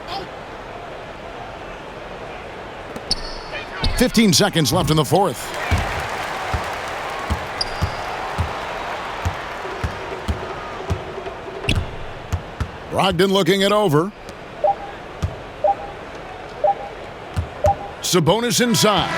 Oh. 15 seconds left in the 4th. Brogdon looking it over. Sabonis inside.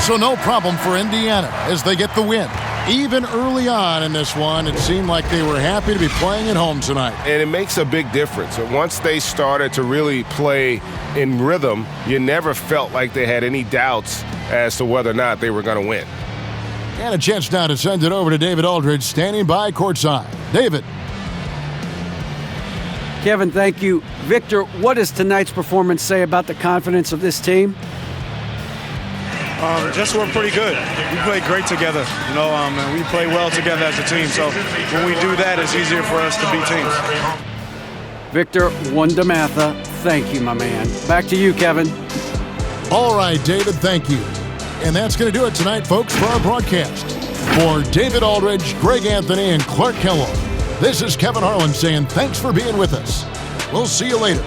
So no problem for Indiana as they get the win. Even early on in this one, it seemed like they were happy to be playing at home tonight. And it makes a big difference. Once they started to really play in rhythm, you never felt like they had any doubts as to whether or not they were going to win. And a chance now to send it over to David Aldridge, standing by courtside. David. Kevin, thank you. Victor, what does tonight's performance say about the confidence of this team? Just we're pretty good. We play great together, and we play well together as a team. So when we do that, it's easier for us to beat teams. Victor Wondermatha, thank you, my man. Back to you, Kevin. All right, David, thank you. And that's going to do it tonight, folks, for our broadcast. For David Aldridge, Greg Anthony, and Clark Kellogg, this is Kevin Harlan saying thanks for being with us. We'll see you later.